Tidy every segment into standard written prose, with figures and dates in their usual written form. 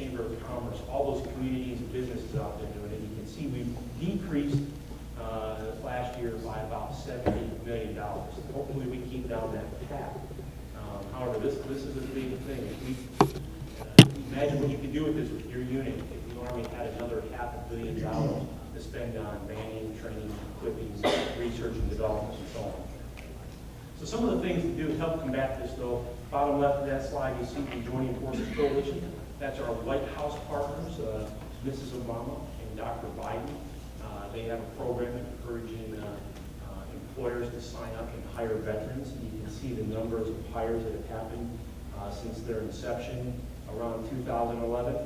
Chamber of Commerce, all those communities and businesses out there doing it. You can see we've decreased last year by about $70 million. Hopefully we keep down that path. However, this is a big thing. Imagine what you could do with this with your unit if you already had another $500 million to spend on manning, training, equipping, research and development, and so on. So some of the things to do to help combat this, though, bottom left of that slide, you see the Joining Forces Coalition. That's our White House partners, Mrs. Obama and Dr. Biden. They have a program encouraging employers to sign up and hire veterans. And you can see the numbers of hires that have happened since their inception around 2011.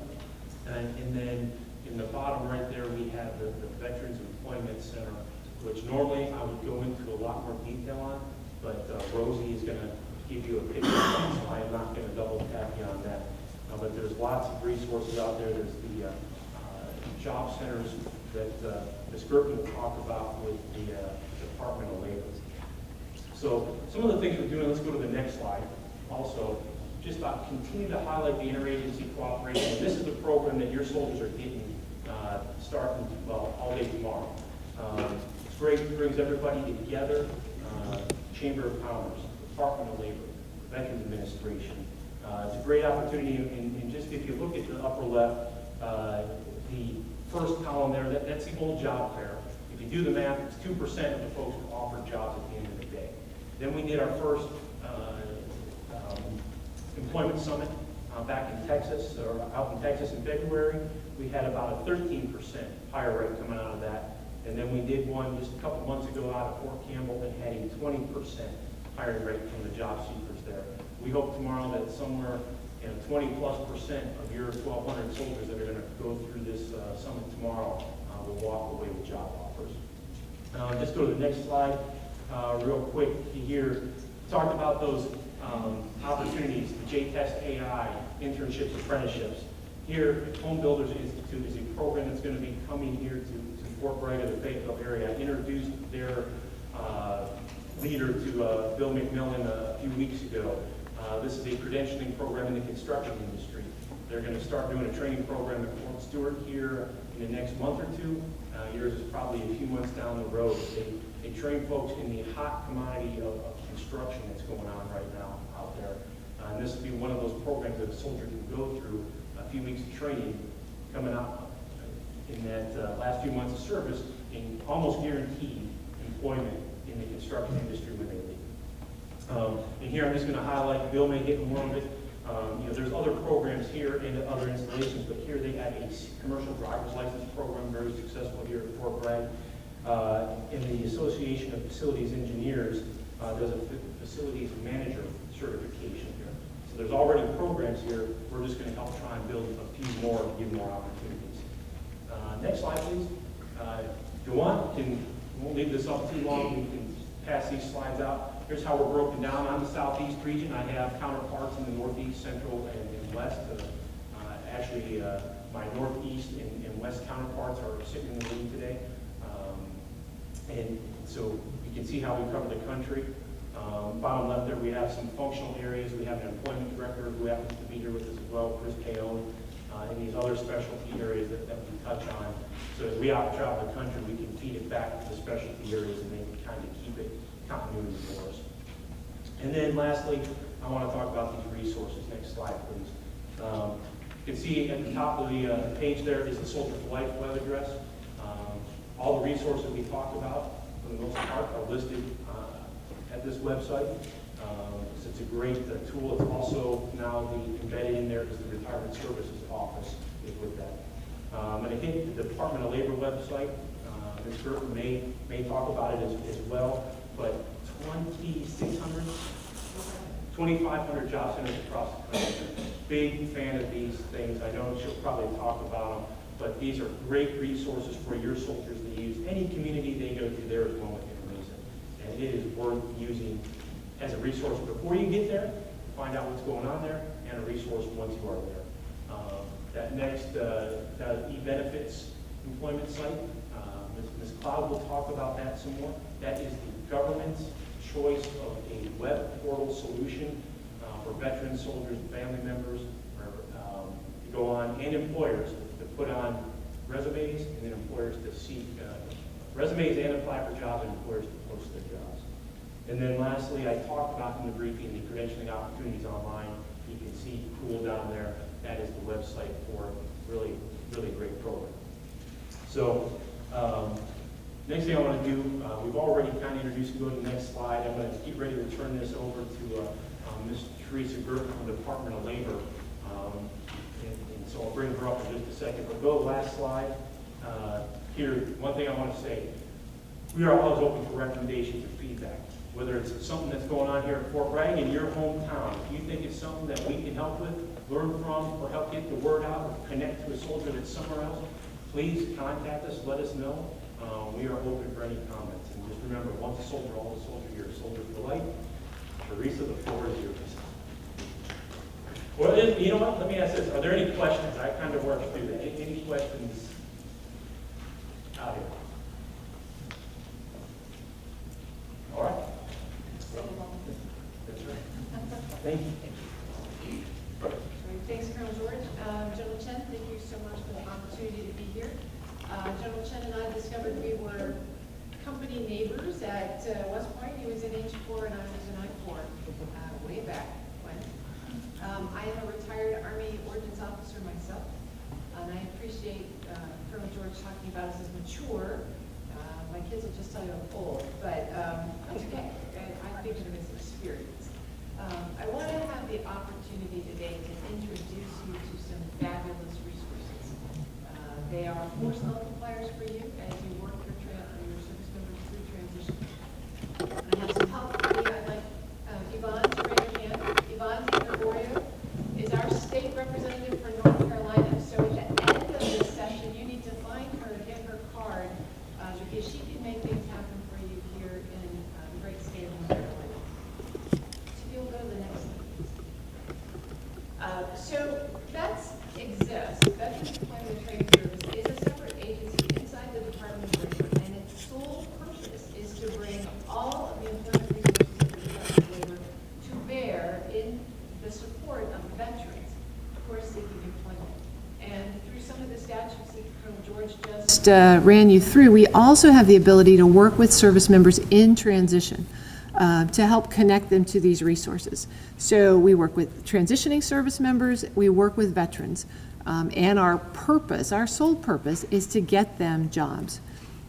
And then in the bottom right there, we have the Veterans Employment Center, which normally I would go into a lot more detail on, but Rosie is going to give you a picture, so I am not going to double tap you on that. But there's lots of resources out there. There's the job centers that Ms. Gerton will talk about with the Department of Labor. So some of the things we're doing, let's go to the next slide. Also, just continue to highlight the interagency cooperation. This is the program that your soldiers are getting starting, well, all day tomorrow. It's great, it brings everybody together. Chamber of Commerce, Department of Labor, Veterans Administration. It's a great opportunity, and just if you look at the upper left, the first column there, that's the old job fair. If you do the math, it's 2% of the folks who offered jobs at the end of the day. Then we did our first employment summit back in Texas, or out in Texas in February. We had about a 13% hire rate coming out of that. And then we did one just a couple months ago out of Fort Campbell that had a 20% hiring rate from the job seekers there. We hope tomorrow that somewhere 20+% of your 1,200 soldiers that are going to go through this summit tomorrow will walk away with job offers. Just go to the next slide real quick here. Talked about those opportunities, the J-Test AI, internships, apprenticeships. Here at Home Builders Institute is a program that's going to be coming here to Fort Bragg of the Fayetteville area. I introduced their leader to Bill McMillan a few weeks ago. This is a credentialing program in the construction industry. They're going to start doing a training program at Fort Stewart here in the next month or two. Yours is probably a few months down the road. They train folks in the hot commodity of construction that's going on right now out there. And this will be one of those programs that a soldier can go through a few weeks of training coming out in that last few months of service and almost guaranteed employment in the construction industry when they leave. And here I'm just going to highlight, Bill may get more of it. There's other programs here and other installations, but here they have a commercial driver's license program, very successful here at Fort Bragg. And the Association of Facilities Engineers does a facilities manager certification here. So there's already programs here. We're just going to help try and build a few more and give more opportunities. Next slide, please. If you want, won't leave this up too long. We can pass these slides out. Here's how we're broken down. I'm the Southeast region. I have counterparts in the Northeast, Central, and West. Actually, my Northeast and West counterparts are sitting in the room today. And so you can see how we cover the country. Bottom left there, we have some functional areas. We have an employment director who happens to be here with us as well, Chris Paone, and these other specialty areas that we touch on. So as we travel the country, we can feed it back to the specialty areas and they can kind of keep it continuity for us. And then lastly, I want to talk about these resources. Next slide, please. You can see at the top of the page there is the Soldier for Life web address. All the resources we talked about, for the most part, are listed at this website. So it's a great tool. It's also now embedded in there is the Retirement Services Office is with that. And I think the Department of Labor website, Ms. Gerton may talk about it as well, but 2,500 job centers across the country. Big fan of these things. I know she'll probably talk about them, but these are great resources for your soldiers to use. Any community they go to, there is one within reason. And it is worth using as a resource before you get there, find out what's going on there, and a resource once you are there. That next, e-benefits employment site, Ms. Cloud will talk about that some more. That is the government's choice of a web portal solution for veterans, soldiers, and family members. Where, you go on, and employers to put on resumes, and then employers to seek resumes and apply for jobs, and employers to post their jobs. And then lastly, I talked about in the briefing the credentialing opportunities online. You can see cool down there. That is the website for really, really great program. So next thing I want to do, we've already kind of introduced, go to the next slide. I'm going to get ready to turn this over to Ms. Teresa Gerk from the Department of Labor. And so I'll bring her up in just a second. But go to the last slide. Here, one thing I want to say, we are always open for recommendations or feedback. Whether it's something that's going on here at Fort Bragg in your hometown, if you think it's something that we can help with, learn from, or help get the word out, or connect to a soldier that's somewhere else, please contact us, let us know. We are open for any comments. And just remember, once a soldier, always a soldier. You're a soldier for life. Teresa, the floor is yours. Well, you know what? Let me ask this. Are there any questions? I kind of worked through that. Any questions out here? All right. That's right. Thank you. Thanks, Colonel George. General Chen, thank you so much for the opportunity to be here. General Chen and I discovered we were company neighbors at West Point. He was in H4 and I was in I4 way back when. I am a retired Army Ordnance Officer myself, and I appreciate Colonel George talking about us as mature. My kids will just tell you I'm old, but that's okay. I think of it as experience. I want to have the opportunity today to introduce you to some fabulous resources. They are force multipliers for you as you work your service members through transition. I have some help for you. I'd like Yvonne to raise her hand. Yvonne Gregorio is our state representative for North Carolina. So at the end of this session, you need to find her, get her card, because she can make things happen for you here in the great state of North Carolina. So you'll go to the next slide. So that's exists. Veterans Employment and Training Service is a separate agency inside the Department of Labor, and its sole purpose is to bring all of the employment resources of the Department of Labor to bear in the support of veterans who are seeking employment. And through some of the statutes that Colonel George just ran you through, we also have the ability to work with service members in transition to help connect them to these resources. So we work with transitioning service members, we work with veterans, and our purpose, our sole purpose, is to get them jobs.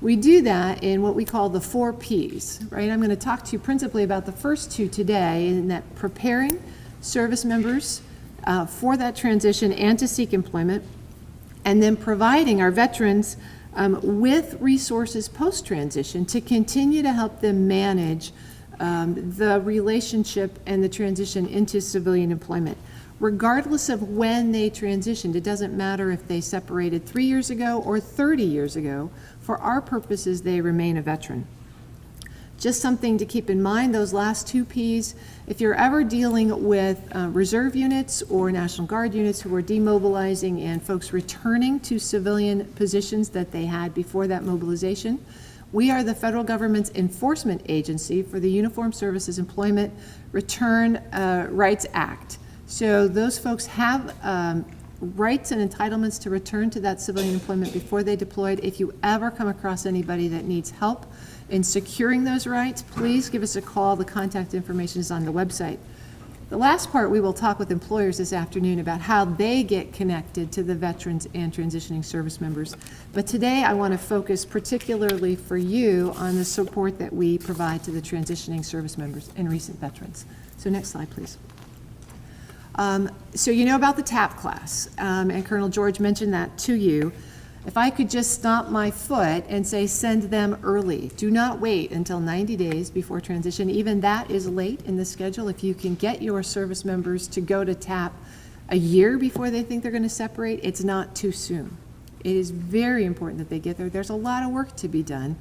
We do that in what we call the 4 Ps, right? I'm going to talk to you principally about the first 2 today, in that preparing service members for that transition and to seek employment, and then providing our veterans with resources post-transition to continue to help them manage the relationship and the transition into civilian employment. Regardless of when they transitioned, it doesn't matter if they separated 3 years ago or 30 years ago. For our purposes, they remain a veteran. Just something to keep in mind, those last 2 Ps, if you're ever dealing with reserve units or National Guard units who are demobilizing and folks returning to civilian positions that they had before that mobilization, we are the federal government's enforcement agency for the Uniformed Services Employment Return Rights Act. So those folks have rights and entitlements to return to that civilian employment before they deployed. If you ever come across anybody that needs help in securing those rights, please give us a call. The contact information is on the website. The last part, we will talk with employers this afternoon about how they get connected to the veterans and transitioning service members. But today I want to focus particularly for you on the support that we provide to the transitioning service members and recent veterans. So next slide, please. So you know about the TAP class, and Colonel George mentioned that to you. If I could just stomp my foot and say send them early. Do not wait until 90 days before transition. Even that is late in the schedule. If you can get your service members to go to TAP a year before they think they're going to separate, it's not too soon. It is very important that they get there. There's a lot of work to be done.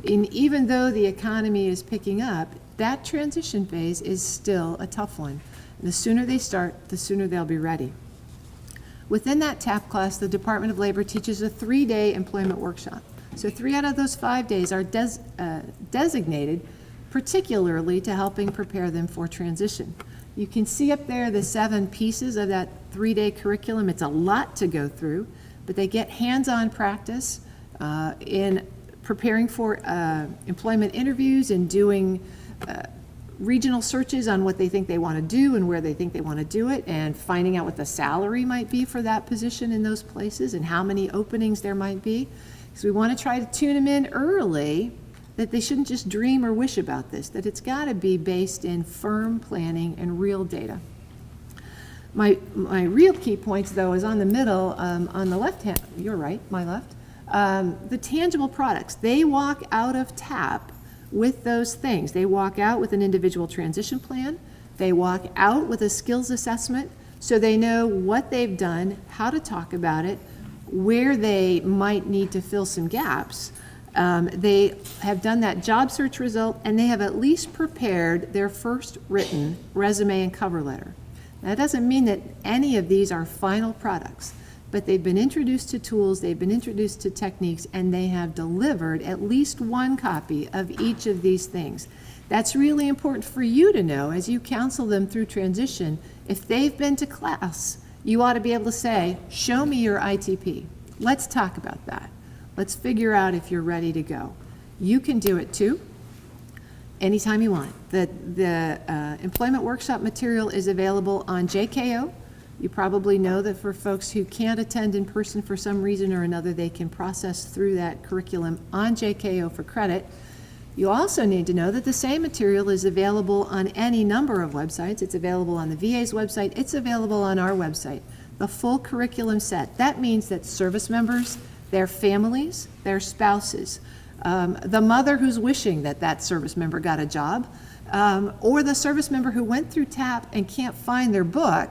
And even though the economy is picking up, that transition phase is still a tough one. And the sooner they start, the sooner they'll be ready. Within that TAP class, the Department of Labor teaches a 3-day employment workshop. So 3 out of those 5 days are designated particularly to helping prepare them for transition. You can see up there the 7 pieces of that 3-day curriculum. It's a lot to go through, but they get hands-on practice in preparing for employment interviews and doing regional searches on what they think they want to do and where they think they want to do it, and finding out what the salary might be for that position in those places and how many openings there might be. So we want to try to tune them in early, that they shouldn't just dream or wish about this, that it's got to be based in firm planning and real data. My real key points, though, is on the middle, on the left hand, your right, my left, the tangible products. They walk out of TAP with those things. They walk out with an individual transition plan. They walk out with a skills assessment, so they know what they've done, how to talk about it, where they might need to fill some gaps. They have done that job search result, and they have at least prepared their first written resume and cover letter. That doesn't mean that any of these are final products, but they've been introduced to tools, they've been introduced to techniques, and they have delivered at least one copy of each of these things. That's really important for you to know as you counsel them through transition. If they've been to class, you ought to be able to say, show me your ITP. Let's talk about that. Let's figure out if you're ready to go. You can do it too, anytime you want. The employment workshop material is available on JKO. You probably know that for folks who can't attend in person for some reason or another, they can process through that curriculum on JKO for credit. You also need to know that the same material is available on any number of websites. It's available on the VA's website. It's available on our website. The full curriculum set. That means that service members, their families, their spouses, the mother who's wishing that that service member got a job, or the service member who went through TAP and can't find their book,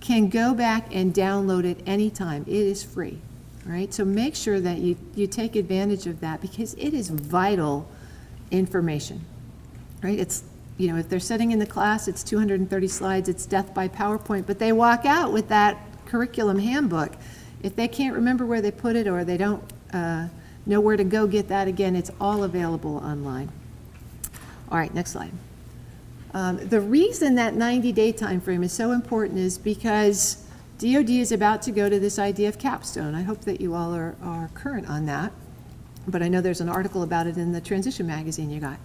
can go back and download it anytime. It is free, all right? So make sure that you take advantage of that, because it is vital information, right? It's, you know, if they're sitting in the class, it's 230 slides, it's death by PowerPoint, but they walk out with that curriculum handbook. If they can't remember where they put it, or they don't know where to go get that again, it's all available online. All right, next slide. The reason that 90-day time frame is so important is because DoD is about to go to this idea of capstone. I hope that you all are current on that, but I know there's an article about it in the transition magazine you got.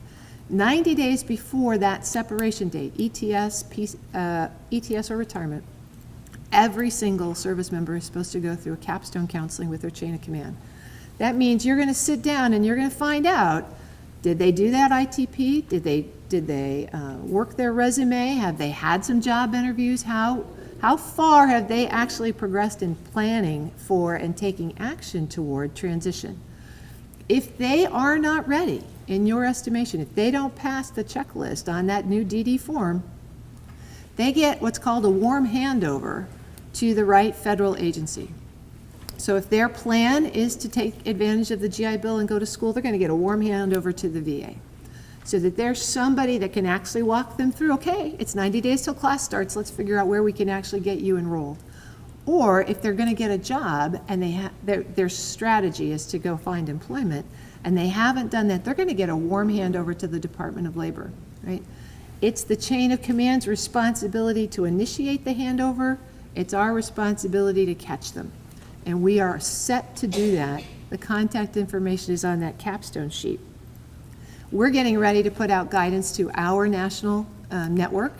90 days before that separation date, ETS or retirement, every single service member is supposed to go through a capstone counseling with their chain of command. That means you're going to sit down and you're going to find out, did they do that ITP? Did they work their resume? Have they had some job interviews? How far have they actually progressed in planning for and taking action toward transition? If they are not ready, in your estimation, if they don't pass the checklist on that new DD form, they get what's called a warm handover to the right federal agency. So if their plan is to take advantage of the GI Bill and go to school, they're going to get a warm handover to the VA. So that there's somebody that can actually walk them through, okay, it's 90 days till class starts, let's figure out where we can actually get you enrolled. Or if they're going to get a job and their strategy is to go find employment, and they haven't done that, they're going to get a warm handover to the Department of Labor, right? It's the chain of command's responsibility to initiate the handover. It's our responsibility to catch them. And we are set to do that. The contact information is on that capstone sheet. We're getting ready to put out guidance to our national network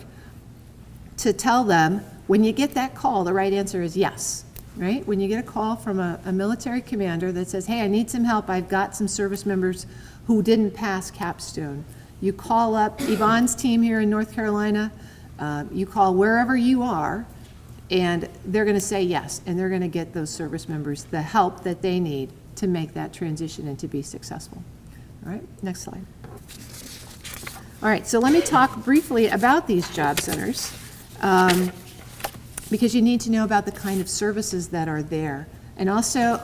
to tell them, when you get that call, the right answer is yes, right? When you get a call from a military commander that says, hey, I need some help, I've got some service members who didn't pass capstone. You call up Yvonne's team here in North Carolina, you call wherever you are, and they're going to say yes, and they're going to get those service members the help that they need to make that transition and to be successful. All right, next slide. All right, so let me talk briefly about these job centers, because you need to know about the kind of services that are there. And also,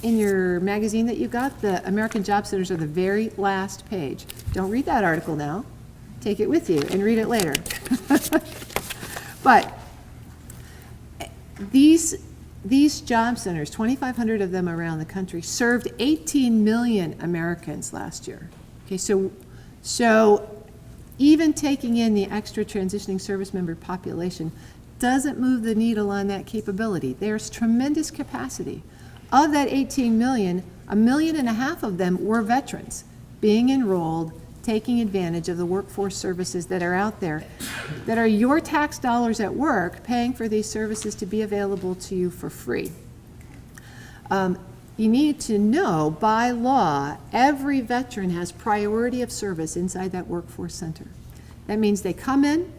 in your magazine that you got, the American Job Centers are the very last page. Don't read that article now. Take it with you and read it later. But these job centers, 2,500 of them around the country, served 18 million Americans last year. Okay, so even taking in the extra transitioning service member population doesn't move the needle on that capability. There's tremendous capacity. Of that 18 million, 1.5 million of them were veterans being enrolled, taking advantage of the workforce services that are out there, that are your tax dollars at work paying for these services to be available to you for free. You need to know, by law, every veteran has priority of service inside that workforce center. That means they come in,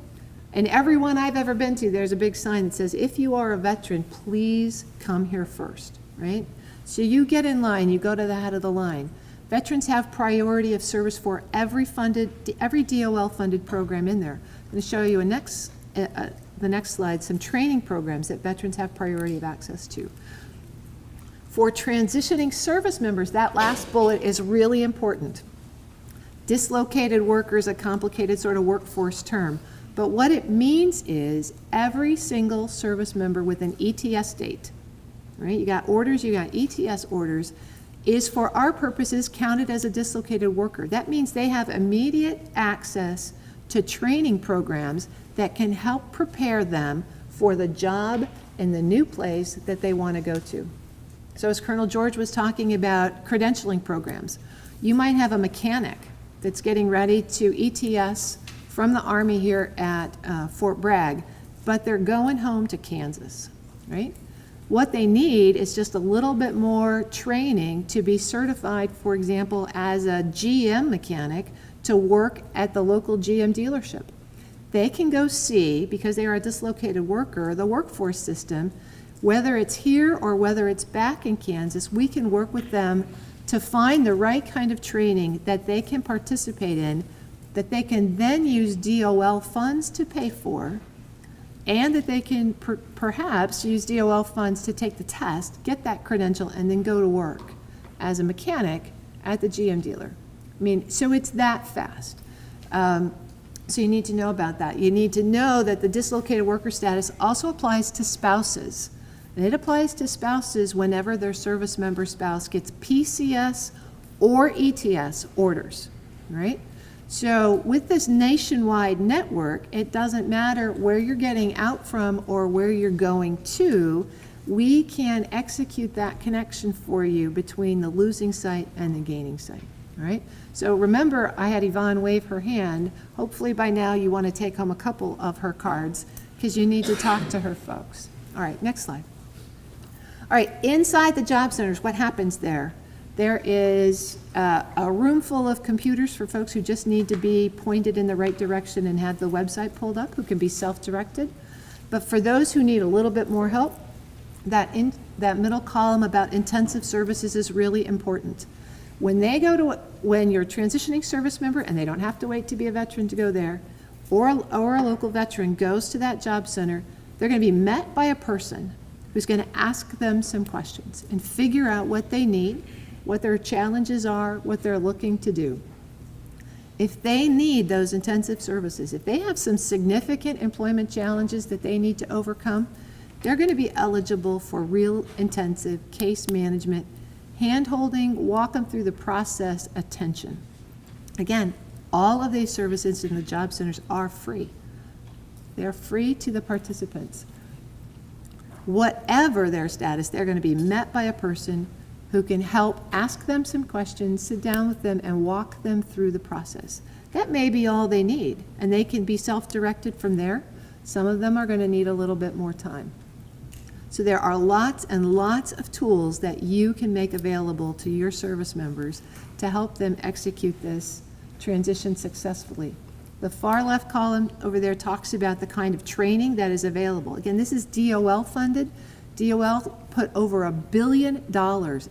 and every one I've ever been to, there's a big sign that says, if you are a veteran, please come here first, right? So you get in line, you go to the head of the line. Veterans have priority of service for every DOL-funded program in there. I'm going to show you the next slide, some training programs that veterans have priority of access to. For transitioning service members, that last bullet is really important. Dislocated worker is a complicated sort of workforce term, but what it means is every single service member with an ETS date, right? You got orders, you got ETS orders, is for our purposes counted as a dislocated worker. That means they have immediate access to training programs that can help prepare them for the job in the new place that they want to go to. So as Colonel George was talking about credentialing programs, you might have a mechanic that's getting ready to ETS from the Army here at Fort Bragg, but they're going home to Kansas, right? What they need is just a little bit more training to be certified, for example, as a GM mechanic to work at the local GM dealership. They can go see, because they are a dislocated worker, the workforce system, whether it's here or whether it's back in Kansas. We can work with them to find the right kind of training that they can participate in, that they can then use DOL funds to pay for, and that they can perhaps use DOL funds to take the test, get that credential, and then go to work as a mechanic at the GM dealer. I mean, so it's that fast. So you need to know about that. You need to know that the dislocated worker status also applies to spouses. And it applies to spouses whenever their service member spouse gets PCS or ETS orders, right? So with this nationwide network, it doesn't matter where you're getting out from or where you're going to, we can execute that connection for you between the losing site and the gaining site, all right? So remember, I had Yvonne wave her hand. Hopefully by now you want to take home a couple of her cards because you need to talk to her folks. All right, next slide. All right, inside the job centers, what happens there? There is a room full of computers for folks who just need to be pointed in the right direction and have the website pulled up, who can be self-directed. But for those who need a little bit more help, that middle column about intensive services is really important. When you're a transitioning service member, and they don't have to wait to be a veteran to go there, or a local veteran goes to that job center, they're going to be met by a person who's going to ask them some questions and figure out what they need, what their challenges are, what they're looking to do. If they need those intensive services, if they have some significant employment challenges that they need to overcome, they're going to be eligible for real intensive case management, hand-holding, walk them through the process, attention. Again, all of these services in the job centers are free. They're free to the participants. Whatever their status, they're going to be met by a person who can help ask them some questions, sit down with them, and walk them through the process. That may be all they need, and they can be self-directed from there. Some of them are going to need a little bit more time. So there are lots and lots of tools that you can make available to your service members to help them execute this transition successfully. The far left column over there talks about the kind of training that is available. Again, this is DOL funded. DOL put over $1 billion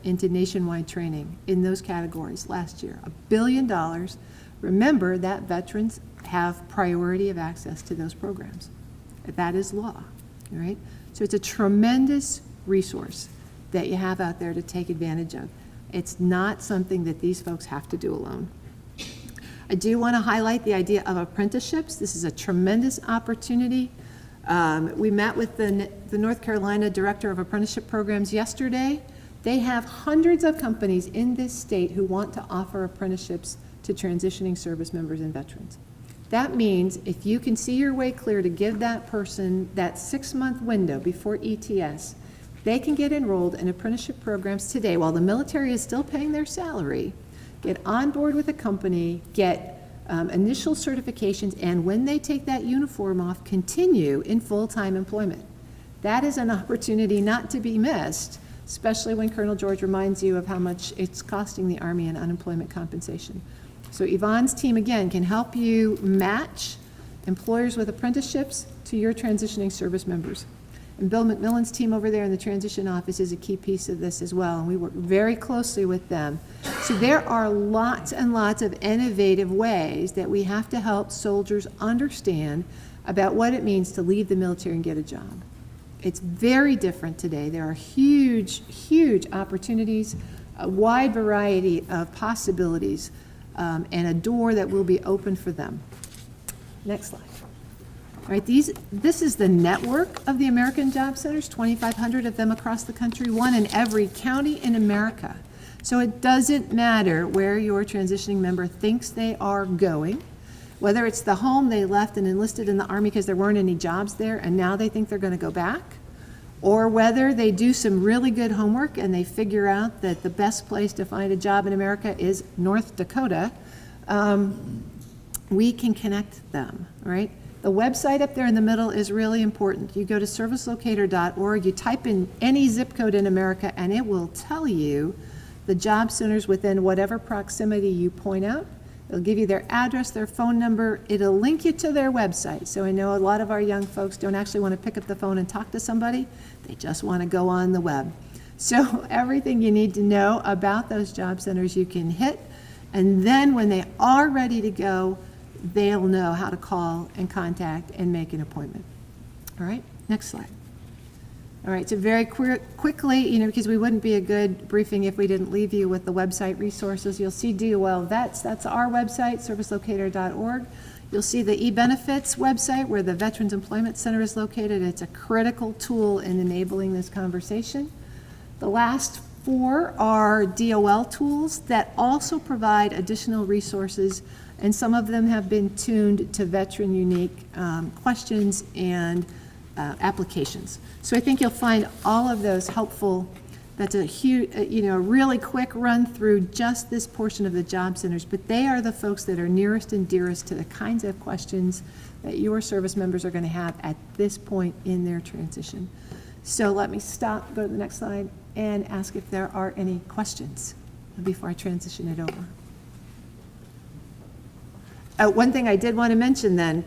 into nationwide training in those categories last year. $1 billion. Remember that veterans have priority of access to those programs. That is law, all right? So it's a tremendous resource that you have out there to take advantage of. It's not something that these folks have to do alone. I do want to highlight the idea of apprenticeships. This is a tremendous opportunity. We met with the North Carolina Director of Apprenticeship Programs yesterday. They have hundreds of companies in this state who want to offer apprenticeships to transitioning service members and veterans. That means if you can see your way clear to give that person that 6-month window before ETS, they can get enrolled in apprenticeship programs today while the military is still paying their salary, get on board with a company, get initial certifications, and when they take that uniform off, continue in full-time employment. That is an opportunity not to be missed, especially when Colonel George reminds you of how much it's costing the Army in unemployment compensation. So Yvonne's team, again, can help you match employers with apprenticeships to your transitioning service members. And Bill McMillan's team over there in the transition office is a key piece of this as well, and we work very closely with them. So there are lots and lots of innovative ways that we have to help soldiers understand about what it means to leave the military and get a job. It's very different today. There are huge, huge opportunities, a wide variety of possibilities, and a door that will be open for them. Next slide. All right, this is the network of the American Job Centers, 2,500 of them across the country, one in every county in America. So it doesn't matter where your transitioning member thinks they are going, whether it's the home they left and enlisted in the Army because there weren't any jobs there and now they think they're going to go back, or whether they do some really good homework and they figure out that the best place to find a job in America is North Dakota. We can connect them, right? The website up there in the middle is really important. You go to servicelocator.org, you type in any zip code in America, and it will tell you the job centers within whatever proximity you point out. It'll give you their address, their phone number. It'll link you to their website. So I know a lot of our young folks don't actually want to pick up the phone and talk to somebody. They just want to go on the web. So everything you need to know about those job centers you can hit, and then when they are ready to go, they'll know how to call and contact and make an appointment. All right, next slide. All right, so very quickly, because we wouldn't be a good briefing if we didn't leave you with the website resources. You'll see DOL Vets, that's our website, servicelocator.org. You'll see the eBenefits website where the Veterans Employment Center is located. It's a critical tool in enabling this conversation. The last 4 are DOL tools that also provide additional resources, and some of them have been tuned to veteran unique questions and applications. So I think you'll find all of those helpful. That's a huge, really quick run through just this portion of the job centers, but they are the folks that are nearest and dearest to the kinds of questions that your service members are going to have at this point in their transition. So let me stop, go to the next slide, and ask if there are any questions before I transition it over. One thing I did want to mention then,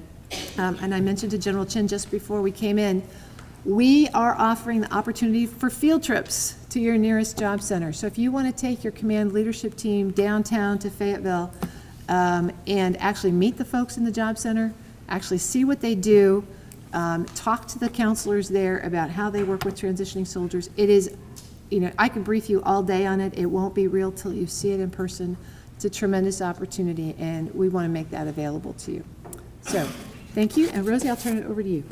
and I mentioned to General Chin just before we came in, we are offering the opportunity for field trips to your nearest job center. So if you want to take your command leadership team downtown to Fayetteville and actually meet the folks in the job center, actually see what they do, talk to the counselors there about how they work with transitioning soldiers. It is, I could brief you all day on it. It won't be real till you see it in person. It's a tremendous opportunity, and we want to make that available to you. So, thank you, and Rosie, I'll turn it over to you.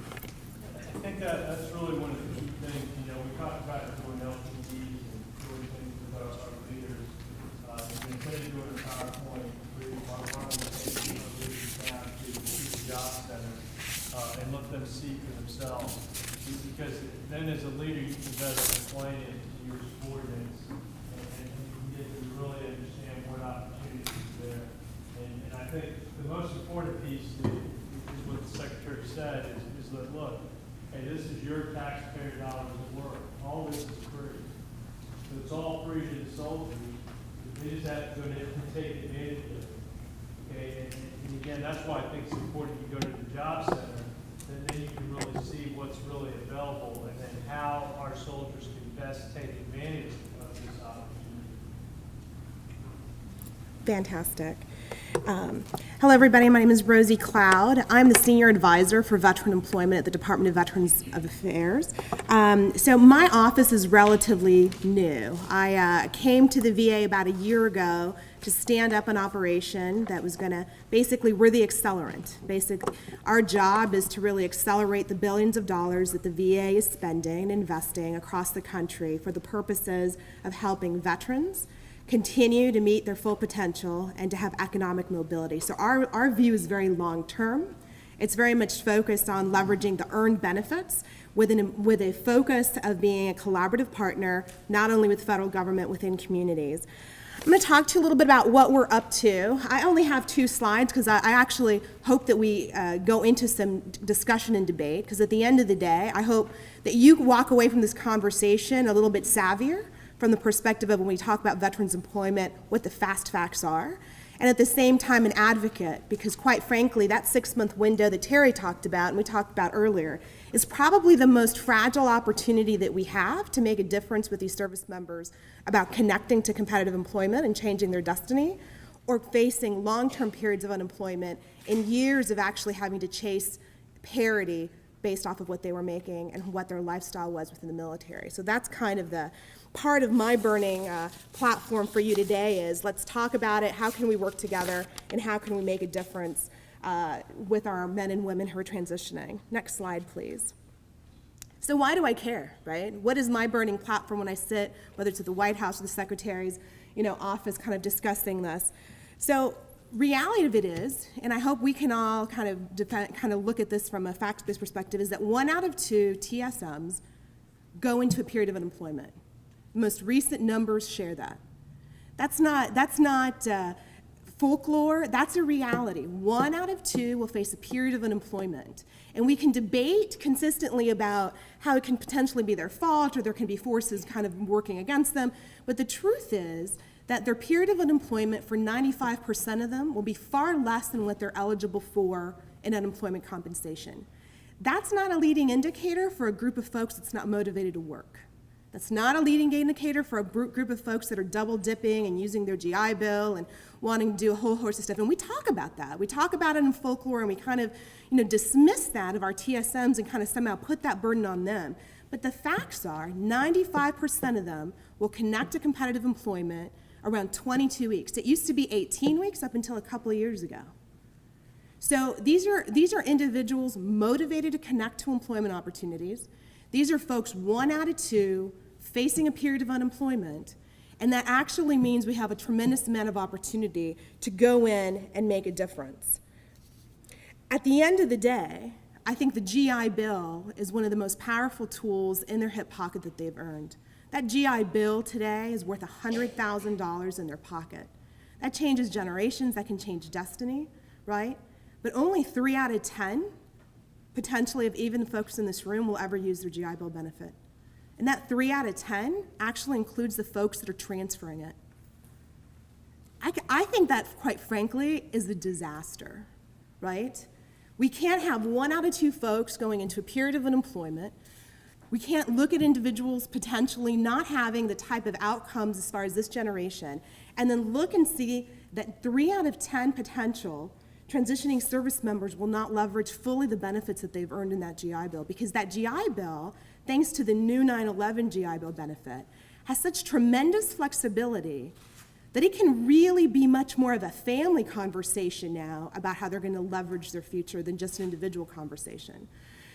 I think that's really one of the key things. We talked about doing LPDs and doing things with our leaders. Instead of doing a PowerPoint, we want to take leaders down to the job center and let them see for themselves. Because then as a leader, you can better explain it to your subordinates and you get to really understand what opportunities are there. And I think the most important piece is what the Secretary said is that, look, hey, this is your taxpayer dollars at work. All this is free. So it's all free to the soldiers. They just have to go in and take advantage of it. Okay, and again, that's why I think it's important you go to the job center, and then you can really see what's really available and then how our soldiers can best take advantage of this opportunity. Fantastic. Hello, everybody. My name is Rosie Cloud. I'm the Senior Advisor for Veteran Employment at the Department of Veterans Affairs. So my office is relatively new. I came to the VA about a year ago to stand up an operation that was going to, basically, we're the accelerant. Basically, our job is to really accelerate the billions of dollars that the VA is spending and investing across the country for the purposes of helping veterans continue to meet their full potential, and to have economic mobility. So our view is very long-term. It's very much focused on leveraging the earned benefits with a focus of being a collaborative partner, not only with federal government, within communities. I'm going to talk to you a little bit about what we're up to. I only have 2 slides because I actually hope that we go into some discussion and debate, because at the end of the day, I hope that you walk away from this conversation a little bit savvier from the perspective of when we talk about veterans employment, what the fast facts are, and at the same time an advocate, because quite frankly, that 6-month window that Terry talked about and we talked about earlier is probably the most fragile opportunity that we have to make a difference with these service members about connecting to competitive employment and changing their destiny, or facing long-term periods of unemployment and years of actually having to chase parity based off of what they were making and what their lifestyle was within the military. So that's kind of the part of my burning platform for you today is, let's talk about it, how can we work together, and how can we make a difference with our men and women who are transitioning. Next slide, please. So why do I care, right? What is my burning platform when I sit, whether it's at the White House or the Secretary's office, kind of discussing this? So reality of it is, and I hope we can all kind of look at this from a fact-based perspective, is that 1 out of 2 TSMs go into a period of unemployment. The most recent numbers share that. That's not folklore, that's a reality. 1 out of 2 will face a period of unemployment. And we can debate consistently about how it can potentially be their fault, or there can be forces kind of working against them, but the truth is that their period of unemployment for 95% of them will be far less than what they're eligible for in unemployment compensation. That's not a leading indicator for a group of folks that's not motivated to work. That's not a leading indicator for a group of folks that are double dipping and using their GI Bill and wanting to do a whole host of stuff. And we talk about that. We talk about it in folklore, and we kind of dismiss that of our TSMs and kind of somehow put that burden on them. But the facts are 95% of them will connect to competitive employment around 22 weeks. It used to be 18 weeks up until a couple of years ago. So these are individuals motivated to connect to employment opportunities. These are folks 1 out of 2 facing a period of unemployment, and that actually means we have a tremendous amount of opportunity to go in and make a difference. At the end of the day, I think the GI Bill is one of the most powerful tools in their hip pocket that they've earned. That GI Bill today is worth $100,000 in their pocket. That changes generations, that can change destiny, right? But only 3 out of 10, potentially, of even the folks in this room, will ever use their GI Bill benefit. And that 3 out of 10 actually includes the folks that are transferring it. I think that, quite frankly, is a disaster, right? We can't have 1 out of 2 folks going into a period of unemployment. We can't look at individuals potentially not having the type of outcomes as far as this generation, and then look and see that 3 out of 10 potential transitioning service members will not leverage fully the benefits that they've earned in that GI Bill, because that GI Bill, thanks to the new 9/11 GI Bill benefit, has such tremendous flexibility that it can really be much more of a family conversation now about how they're going to leverage their future than just an individual conversation.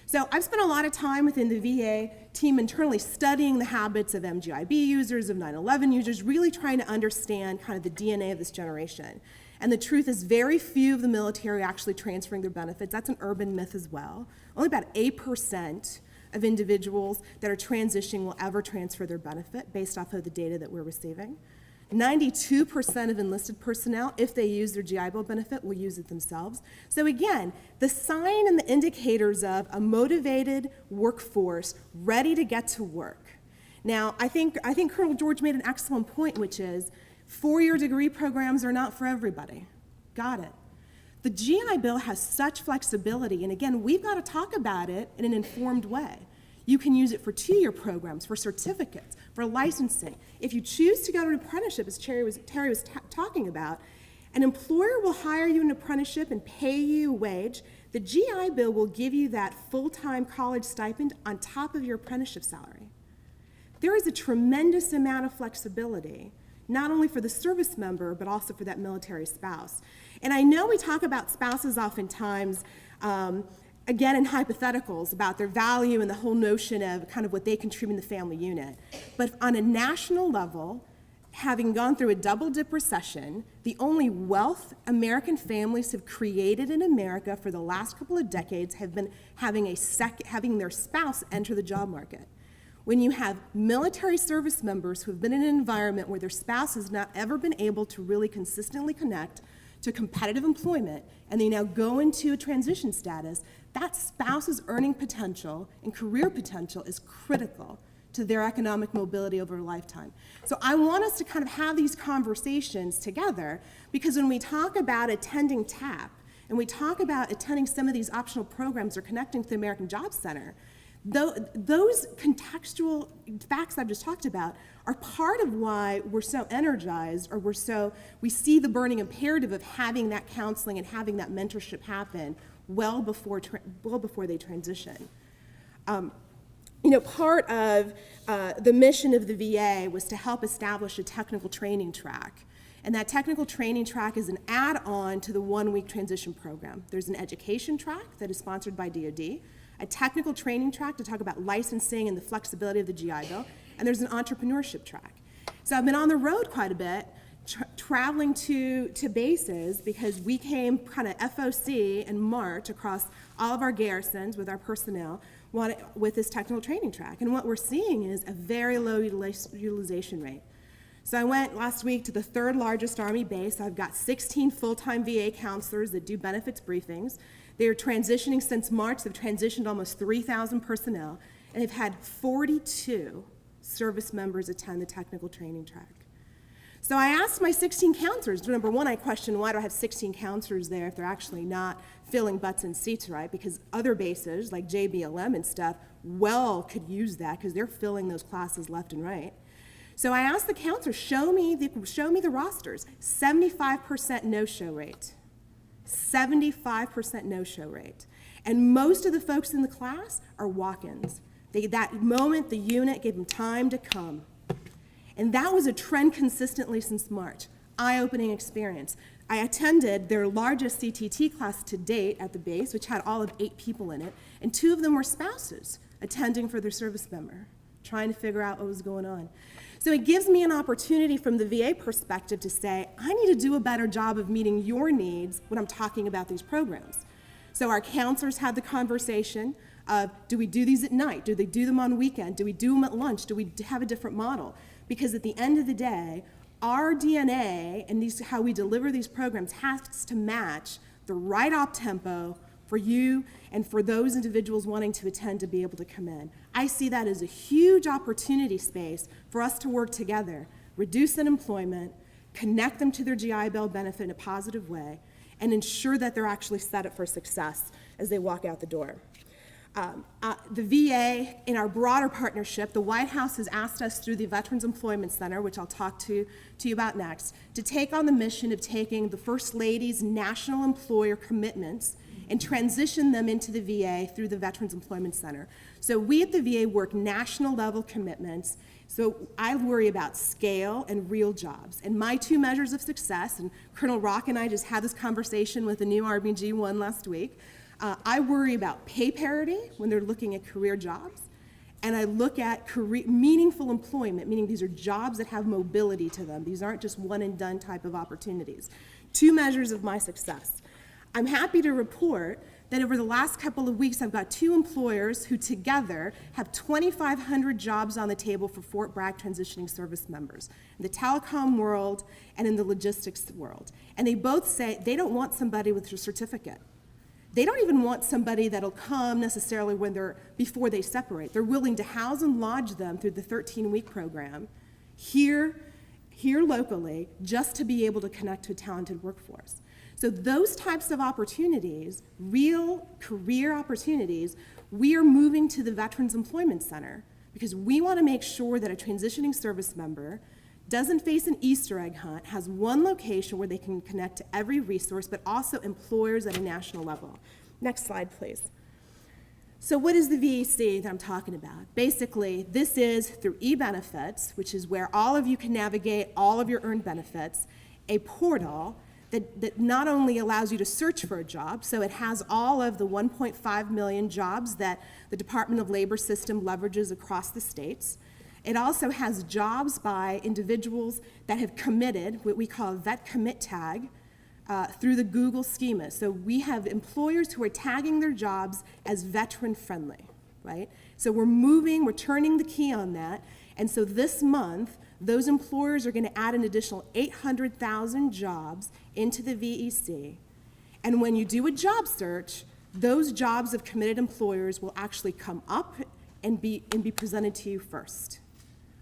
So I've spent a lot of time within the VA team internally studying the habits of MGIB users, of 9/11 users, really trying to understand kind of the DNA of this generation. And the truth is, very few of the military are actually transferring their benefits. That's an urban myth as well. Only about 8% of individuals that are transitioning will ever transfer their benefit based off of the data that we're receiving. 92% of enlisted personnel, if they use their GI Bill benefit, will use it themselves. So again, the sign and the indicators of a motivated workforce ready to get to work. Now, I think Colonel George made an excellent point, which is 4-year degree programs are not for everybody. Got it. The GI Bill has such flexibility, and again, we've got to talk about it in an informed way. You can use it for 2-year programs, for certificates, for licensing. If you choose to go to an apprenticeship, as Terry was talking about, an employer will hire you an apprenticeship and pay you a wage. The GI Bill will give you that full-time college stipend on top of your apprenticeship salary. There is a tremendous amount of flexibility, not only for the service member, but also for that military spouse. And I know we talk about spouses oftentimes, again, in hypotheticals about their value and the whole notion of kind of what they contribute in the family unit. But on a national level, having gone through a double-dip recession, the only wealth American families have created in America for the last couple of decades have been having their spouse enter the job market. When you have military service members who have been in an environment where their spouse has not ever been able to really consistently connect to competitive employment, and they now go into a transition status, that spouse's earning potential and career potential is critical to their economic mobility over a lifetime. So I want us to kind of have these conversations together, because when we talk about attending TAP and we talk about attending some of these optional programs or connecting to the American Job Center, those contextual facts I've just talked about are part of why we're so energized, or we see the burning imperative of having that counseling and having that mentorship happen well before they transition. Part of the mission of the VA was to help establish a technical training track. And that technical training track is an add-on to the one-week transition program. There's an education track that is sponsored by DoD, a technical training track to talk about licensing and the flexibility of the GI Bill, and there's an entrepreneurship track. So I've been on the road quite a bit, traveling to bases, because we came kind of FOC in March across all of our garrisons with our personnel with this technical training track. And what we're seeing is a very low utilization rate. So I went last week to the third largest Army base. I've got 16 full-time VA counselors that do benefits briefings. They are transitioning since March. They've transitioned almost 3,000 personnel, and they've had 42 service members attend the technical training track. So I asked my 16 counselors, number one, I questioned, why do I have 16 counselors there if they're actually not filling butts and seats, right? Because other bases, like JBLM and stuff, could use that, because they're filling those classes left and right. So I asked the counselors, show me the rosters. 75% no-show rate. 75% no-show rate. And most of the folks in the class are walk-ins. That moment, the unit gave them time to come. And that was a trend consistently since March. Eye-opening experience. I attended their largest CTT class to date at the base, which had all of 8 people in it, and 2 of them were spouses attending for their service member, trying to figure out what was going on. So it gives me an opportunity from the VA perspective to say, I need to do a better job of meeting your needs when I'm talking about these programs. So our counselors had the conversation of, do we do these at night? Do they do them on weekend? Do we do them at lunch? Do we have a different model? Because at the end of the day, our DNA and how we deliver these programs has to match the right op-tempo for you and for those individuals wanting to attend to be able to come in. I see that as a huge opportunity space for us to work together, reduce unemployment, connect them to their GI Bill benefit in a positive way, and ensure that they're actually set up for success as they walk out the door. The VA, in our broader partnership, the White House has asked us through the Veterans Employment Center, which I'll talk to you about next, to take on the mission of taking the First Lady's national employer commitments and transition them into the VA through the Veterans Employment Center. So we at the VA work national level commitments. So I worry about scale and real jobs. And my 2 measures of success, and Colonel Rock and I just had this conversation with the new RBG-1 last week, I worry about pay parity when they're looking at career jobs, and I look at meaningful employment, meaning these are jobs that have mobility to them. These aren't just one and done type of opportunities. 2 measures of my success. I'm happy to report that over the last couple of weeks, I've got 2 employers who together have 2,500 jobs on the table for Fort Bragg transitioning service members in the telecom world and in the logistics world. And they both say they don't want somebody with a certificate. They don't even want somebody that'll come necessarily before they separate. They're willing to house and lodge them through the 13-week program here locally, just to be able to connect to a talented workforce. So those types of opportunities, real career opportunities, we are moving to the Veterans Employment Center, because we want to make sure that a transitioning service member doesn't face an Easter egg hunt, has one location where they can connect to every resource, but also employers at a national level. Next slide, please. So what is the VEC that I'm talking about? Basically, this is through eBenefits, which is where all of you can navigate all of your earned benefits, a portal that not only allows you to search for a job, so it has all of the 1.5 million jobs that the Department of Labor system leverages across the states. It also has jobs by individuals that have committed, what we call a vet commit tag, through the Google schema. So we have employers who are tagging their jobs as veteran friendly, right? So we're turning the key on that. And so this month, those employers are going to add an additional 800,000 jobs into the VEC. And when you do a job search, those jobs of committed employers will actually come up and be presented to you first,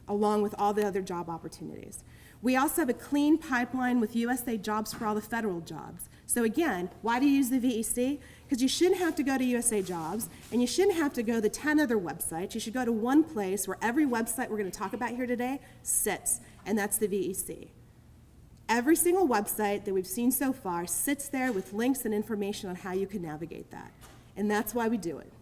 along with all the other job opportunities. We also have a clean pipeline with USA Jobs for all the federal jobs. So again, why do you use the VEC? Because you shouldn't have to go to USA Jobs, and you shouldn't have to go to 10 other websites. You should go to one place where every website we're going to talk about here today sits, and that's the VEC. Every single website that we've seen so far sits there with links and information on how you can navigate that. And that's why we do it,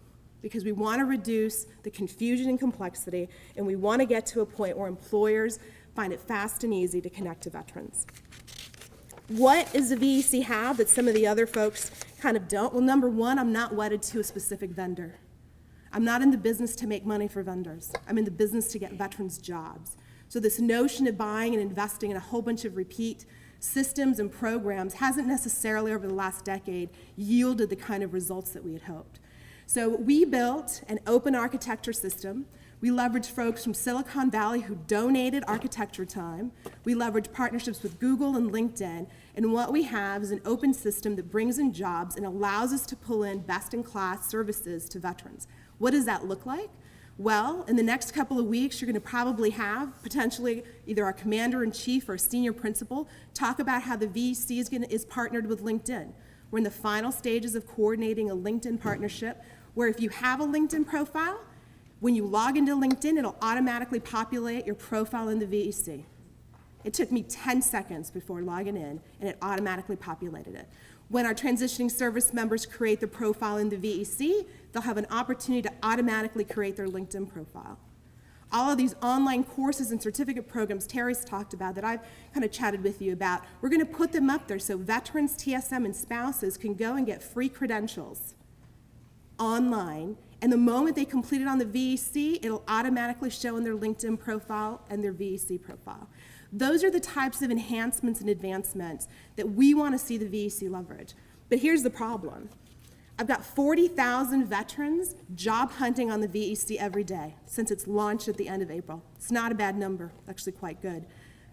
because we want to reduce the confusion and complexity, and we want to get to a point where employers find it fast and easy to connect to veterans. What does the VEC have that some of the other folks kind of don't? Well, number one, I'm not wedded to a specific vendor. I'm not in the business to make money for vendors. I'm in the business to get veterans jobs. So this notion of buying and investing in a whole bunch of repeat systems and programs hasn't necessarily over the last decade yielded the kind of results that we had hoped. So we built an open architecture system. We leveraged folks from Silicon Valley who donated architecture time. We leveraged partnerships with Google and LinkedIn. And what we have is an open system that brings in jobs and allows us to pull in best-in-class services to veterans. What does that look like? Well, in the next couple of weeks, you're going to probably have potentially either our commander-in-chief or a senior principal talk about how the VEC is partnered with LinkedIn. We're in the final stages of coordinating a LinkedIn partnership where if you have a LinkedIn profile, when you log into LinkedIn, it'll automatically populate your profile in the VEC. It took me 10 seconds before logging in, and it automatically populated it. When our transitioning service members create their profile in the VEC, they'll have an opportunity to automatically create their LinkedIn profile. All of these online courses and certificate programs Terry's talked about that I've kind of chatted with you about, we're going to put them up there so veterans, TSM, and spouses can go and get free credentials online, and the moment they complete it on the VEC, it'll automatically show in their LinkedIn profile and their VEC profile. Those are the types of enhancements and advancements that we want to see the VEC leverage. But here's the problem. I've got 40,000 veterans job hunting on the VEC every day since its launch at the end of April. It's not a bad number, actually quite good.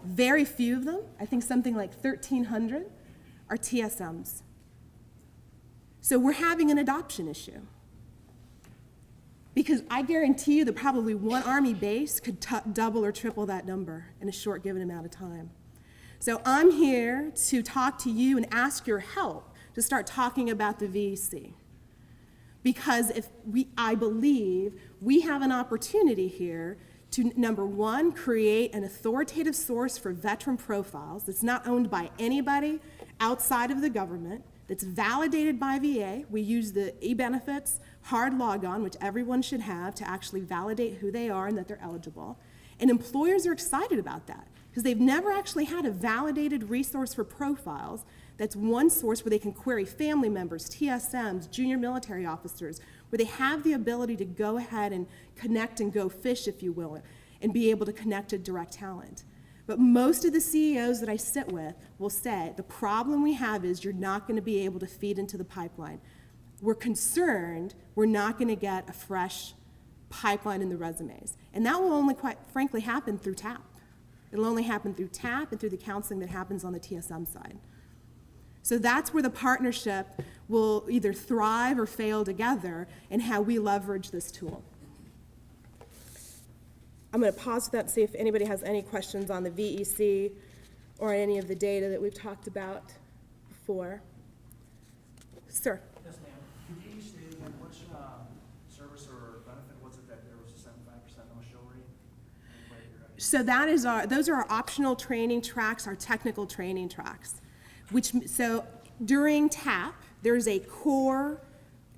Very few of them, I think something like 1,300, are TSMs. So we're having an adoption issue. Because I guarantee you that probably one Army base could double or triple that number in a short given amount of time. So I'm here to talk to you and ask your help to start talking about the VEC. Because I believe we have an opportunity here to, number one, create an authoritative source for veteran profiles that's not owned by anybody outside of the government, that's validated by VA. We use the e-benefits hard logon, which everyone should have to actually validate who they are and that they're eligible. And employers are excited about that because they've never actually had a validated resource for profiles that's one source where they can query family members, TSMs, junior military officers, where they have the ability to go ahead and connect and go fish, if you will, and be able to connect to direct talent. But most of the CEOs that I sit with will say, the problem we have is you're not going to be able to feed into the pipeline. We're concerned we're not going to get a fresh pipeline in the resumes. And that will only, quite frankly, happen through TAP. It'll only happen through TAP and through the counseling that happens on the TSM side. So that's where the partnership will either thrive or fail together in how we leverage this tool. I'm going to pause with that and see if anybody has any questions on the VEC or any of the data that we've talked about before. Sir? Yes, ma'am. Could you state again which service or benefit was it that there was a 75% no-show rate? So those are our optional training tracks, our technical training tracks. So during TAP, there's a core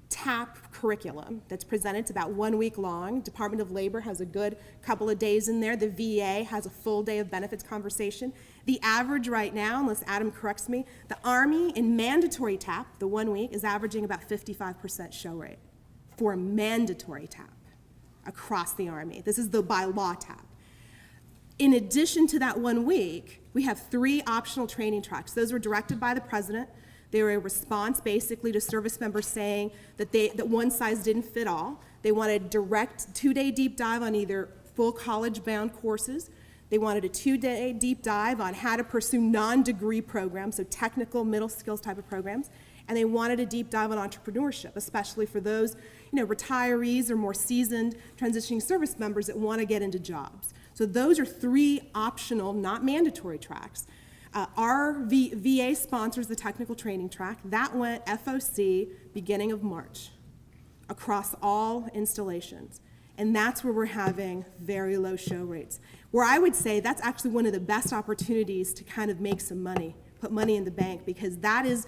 TAP curriculum that's presented. It's about 1 week long. Department of Labor has a good couple of days in there. The VA has a full day of benefits conversation. The average right now, unless Adam corrects me, the Army in mandatory TAP, the 1 week, is averaging about 55% show rate for mandatory TAP across the Army. This is the by law TAP. In addition to that 1 week, we have 3 optional training tracks. Those were directed by the president. They were a response basically to service members saying that one size didn't fit all. They wanted a direct 2-day deep dive on either full college-bound courses. They wanted a 2-day deep dive on how to pursue non-degree programs, so technical, middle skills type of programs. And they wanted a deep dive on entrepreneurship, especially for those, retirees or more seasoned transitioning service members that want to get into jobs. So those are 3 optional, not mandatory tracks. Our VA sponsors the technical training track. That went FOC beginning of March across all installations. And that's where we're having very low show rates. Where I would say that's actually one of the best opportunities to kind of make some money, put money in the bank, because that is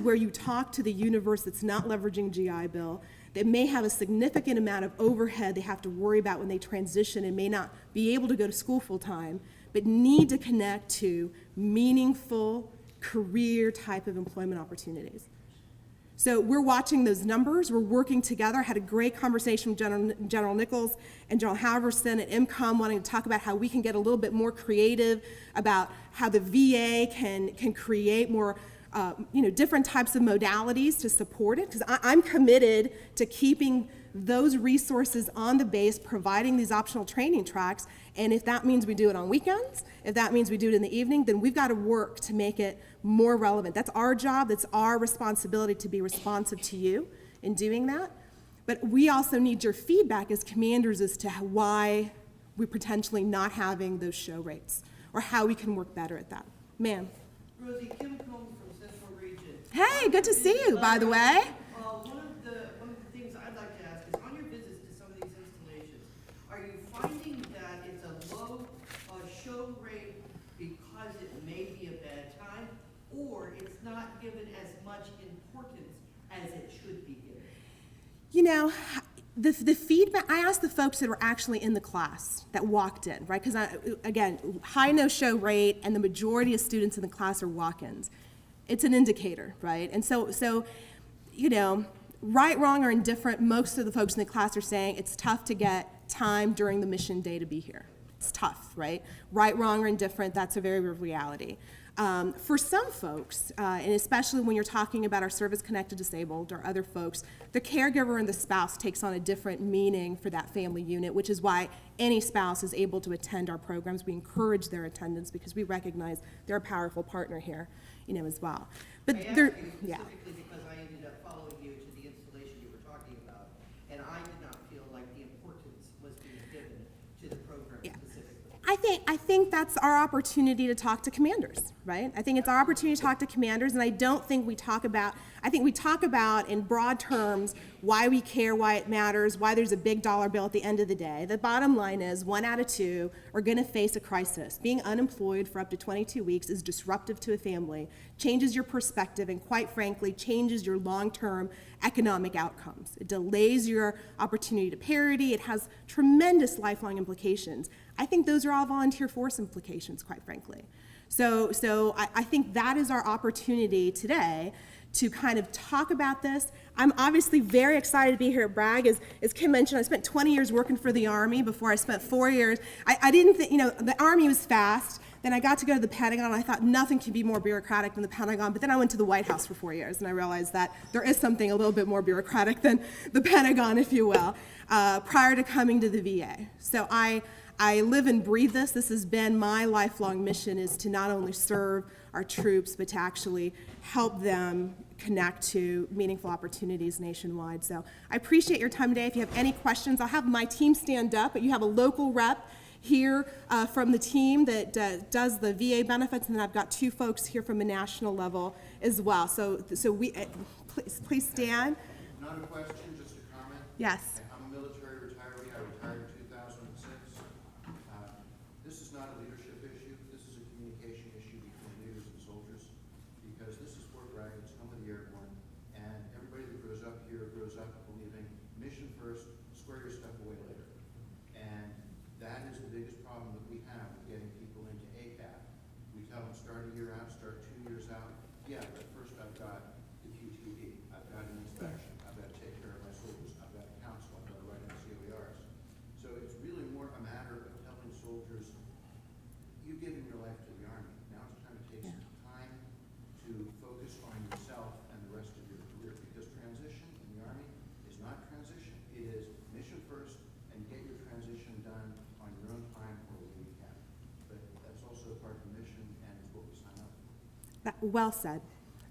where you talk to the universe that's not leveraging GI Bill, that may have a significant amount of overhead they have to worry about when they transition and may not be able to go to school full time, but need to connect to meaningful career type of employment opportunities. So we're watching those numbers. We're working together. I had a great conversation with General Nichols and General Halverson at IMCOM wanting to talk about how we can get a little bit more creative about how the VA can create more different types of modalities to support it, because I'm committed to keeping those resources on the base, providing these optional training tracks, and if that means we do it on weekends, if that means we do it in the evening, then we've got to work to make it more relevant. That's our job, that's our responsibility to be responsive to you in doing that, but we also need your feedback as commanders as to why we're potentially not having those show rates, or how we can work better at that. Ma'am. Rosie, Kim Combs from Central Region. Hey, good to see you, by the way. One of the things I'd like to ask is, on your visits to some of these installations, are you finding that it's a low show rate because it may be a bad time, or it's not given as much importance as it should be given? The feedback, I asked the folks that were actually in the class that walked in, right? Because, again, high no-show rate, and the majority of students in the class are walk-ins. It's an indicator, right? And so right, wrong, or indifferent, most of the folks in the class are saying it's tough to get time during the mission day to be here. It's tough, right? Right, wrong, or indifferent, that's a very real reality. For some folks, and especially when you're talking about our service-connected disabled or other folks, the caregiver and the spouse takes on a different meaning for that family unit, which is why any spouse is able to attend our programs. We encourage their attendance because we recognize they're a powerful partner here, as well. But I asked there, you yeah. specifically because I ended up following you to the installation you were talking about, and I did not feel like the importance was being given to the program specifically. I think that's our opportunity to talk to commanders, right? I think it's our opportunity to talk to commanders, and I don't think we talk about, I think we talk about in broad terms why we care, why it matters, why there's a big dollar bill at the end of the day. The bottom line is 1 out of 2 are going to face a crisis. Being unemployed for up to 22 weeks is disruptive to a family, changes your perspective, and quite frankly, changes your long-term economic outcomes. It delays your opportunity to parity. It has tremendous lifelong implications. I think those are all volunteer force implications, quite frankly. So I think that is our opportunity today to kind of talk about this. I'm obviously very excited to be here at Bragg. As Kim mentioned, I spent 20 years working for the Army before I spent 4 years. I didn't think, the Army was fast. Then I got to go to the Pentagon, and I thought nothing could be more bureaucratic than the Pentagon. But then I went to the White House for 4 years, and I realized that there is something a little bit more bureaucratic than the Pentagon, if you will, prior to coming to the VA. So I live and breathe this. This has been my lifelong mission, is to not only serve our troops, but to actually help them connect to meaningful opportunities nationwide. So I appreciate your time today. If you have any questions, I'll have my team stand up, but you have a local rep here from the team that does the VA benefits, and then I've got 2 folks here from a national level as well. So we, please stand. Not a question, just a comment. Yes. I'm a military retiree. I retired in 2006. This is not a leadership issue. This is a communication issue between leaders and soldiers, because this is Fort Bragg. It's home of the airborne, and everybody that grows up here grows up believing mission first, square your stuff away later. And that is the biggest problem that we have with getting people into ACAP. We tell them start a year out, start 2 years out. Yeah, but first I've got the QTE, I've got an inspection, I've got to take care of my soldiers, I've got to counsel, I've got to write in COERs. So it's really more a matter of telling soldiers Well said.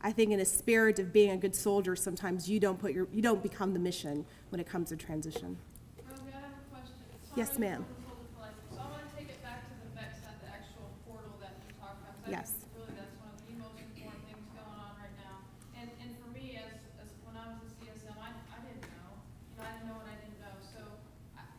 I think in a spirit of being a good soldier, sometimes you don't become the mission when it comes to transition. Rosie, I have a question. Yes, Sorry, ma'am. So I want to take it back to the VEX at the actual portal that you talked about. 'Cause I Yes. think really that's one of the most important things going on right now. And for me, as when I was a CSM, I didn't know. I didn't know what I didn't know. So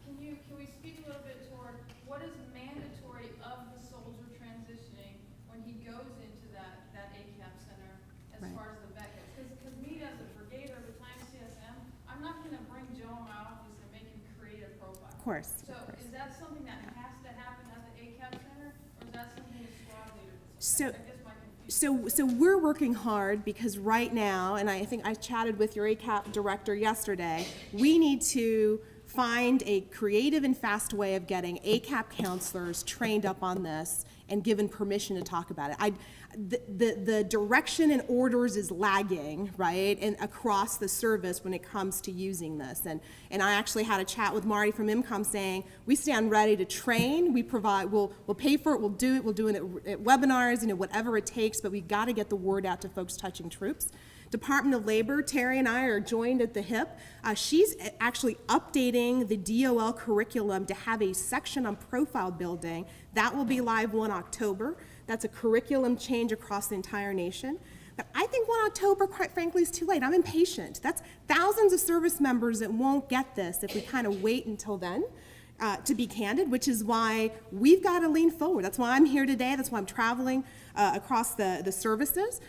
can we speak a little bit toward what is mandatory of the soldier transitioning when he goes into that ACAP center as Right. far as the VEX goes? Because me as a brigade or battalion CSM, I'm not going to bring Joe in my office and make him create a profile. Of course. So of course. is that something that has to happen at the ACAP center, or is that something the squad leader? So- I guess my confusion. So we're working hard because right now, and I think I chatted with your ACAP director yesterday, we need to find a creative and fast way of getting ACAP counselors trained up on this and given permission to talk about it. The direction and orders is lagging, right, and across the service when it comes to using this. And I actually had a chat with Marty from IMCOM saying, we stand ready to train, we'll pay for it, we'll do it at webinars, whatever it takes, but we've got to get the word out to folks touching troops. Department of Labor, Terry and I are joined at the hip. She's actually updating the DOL curriculum to have a section on profile building. That will be live 1 October. That's a curriculum change across the entire nation. But I think 1 October, quite frankly, is too late. I'm impatient. That's thousands of service members that won't get this if we kind of wait until then. To be candid, which is why we've got to lean forward. That's why I'm here today. That's why I'm traveling across the services,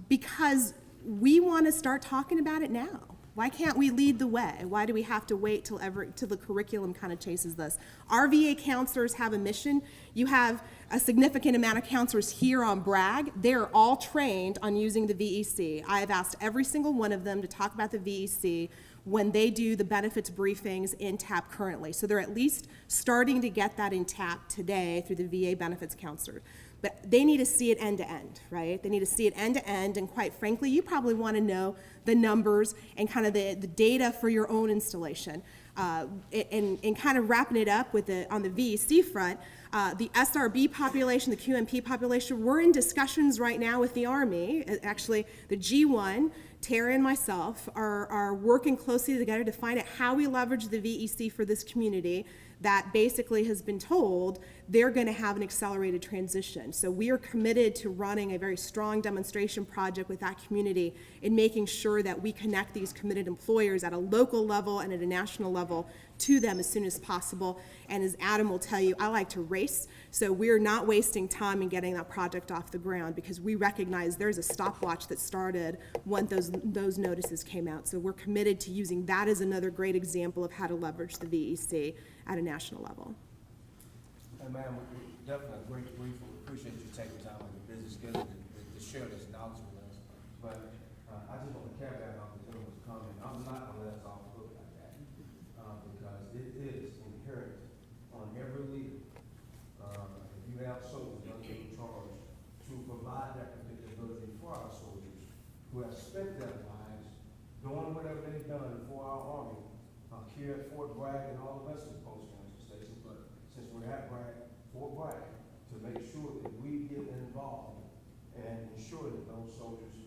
because we want to start talking about it now. Why can't we lead the way? Why do we have to wait till the curriculum kind of chases this? Our VA counselors have a mission. You have a significant amount of counselors here on Bragg. They're all trained on using the VEC. I have asked every single one of them to talk about the VEC when they do the benefits briefings in TAP currently. So they're at least starting to get that in TAP today through the VA benefits counselor. But they need to see it end to end, right? They need to see it end to end, and quite frankly, you probably want to know the numbers and kind of the data for your own installation. And kind of wrapping it up with on the VEC front, the SRB population, the QMP population, we're in discussions right now with the Army. Actually, the G1, Tara and myself are working closely together to find out how we leverage the VEC for this community that basically has been told they're going to have an accelerated transition. So we are committed to running a very strong demonstration project with that community in making sure that we connect these committed employers at a local level and at a national level to them as soon as possible. And as Adam will tell you, I like to race, so we're not wasting time in getting that project off the ground because we recognize there's a stopwatch that started when those notices came out. So we're committed to using that as another great example of how to leverage the VEC at a national level. And ma'am, we definitely grateful, appreciate you taking time on your busy schedule to share this knowledge with us. But I just want to carry that off the gentleman's comment. I'm not going to let us off the hook like that because it is inherent on every leader. If you have soldiers under in charge to provide that predictability for our soldiers who have spent their lives doing whatever they've done for our Army, here at Fort Bragg and all the rest of the post-cancer stations, but since we're at Fort Bragg, to make sure that we get involved and ensure that those soldiers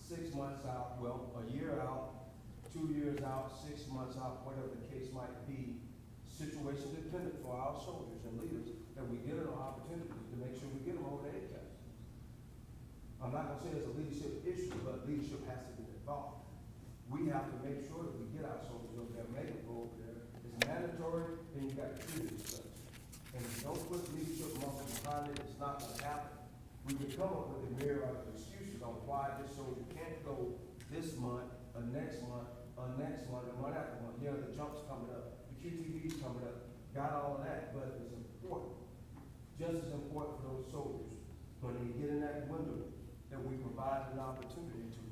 6 months out, well, a year out, 2 years out, 6 months out, whatever the case might be, situation dependent for our soldiers and leaders, that we get an opportunity to make sure we get them over the ACAS. I'm not gonna say it's a leadership issue, but leadership has to get involved. We have to make sure that we get our soldiers over there, make them go over there. It's mandatory, and you got to treat it as such. And if you don't put leadership muscle behind it, it's not going to happen. We can come up with a myriad of excuses on why this soldier can't go this month, or next month, and one after month. You know, the jump's coming up, the QTV's coming up, got all of that, but it's important. Just as important for those soldiers, when they get in that window, that we provide an opportunity to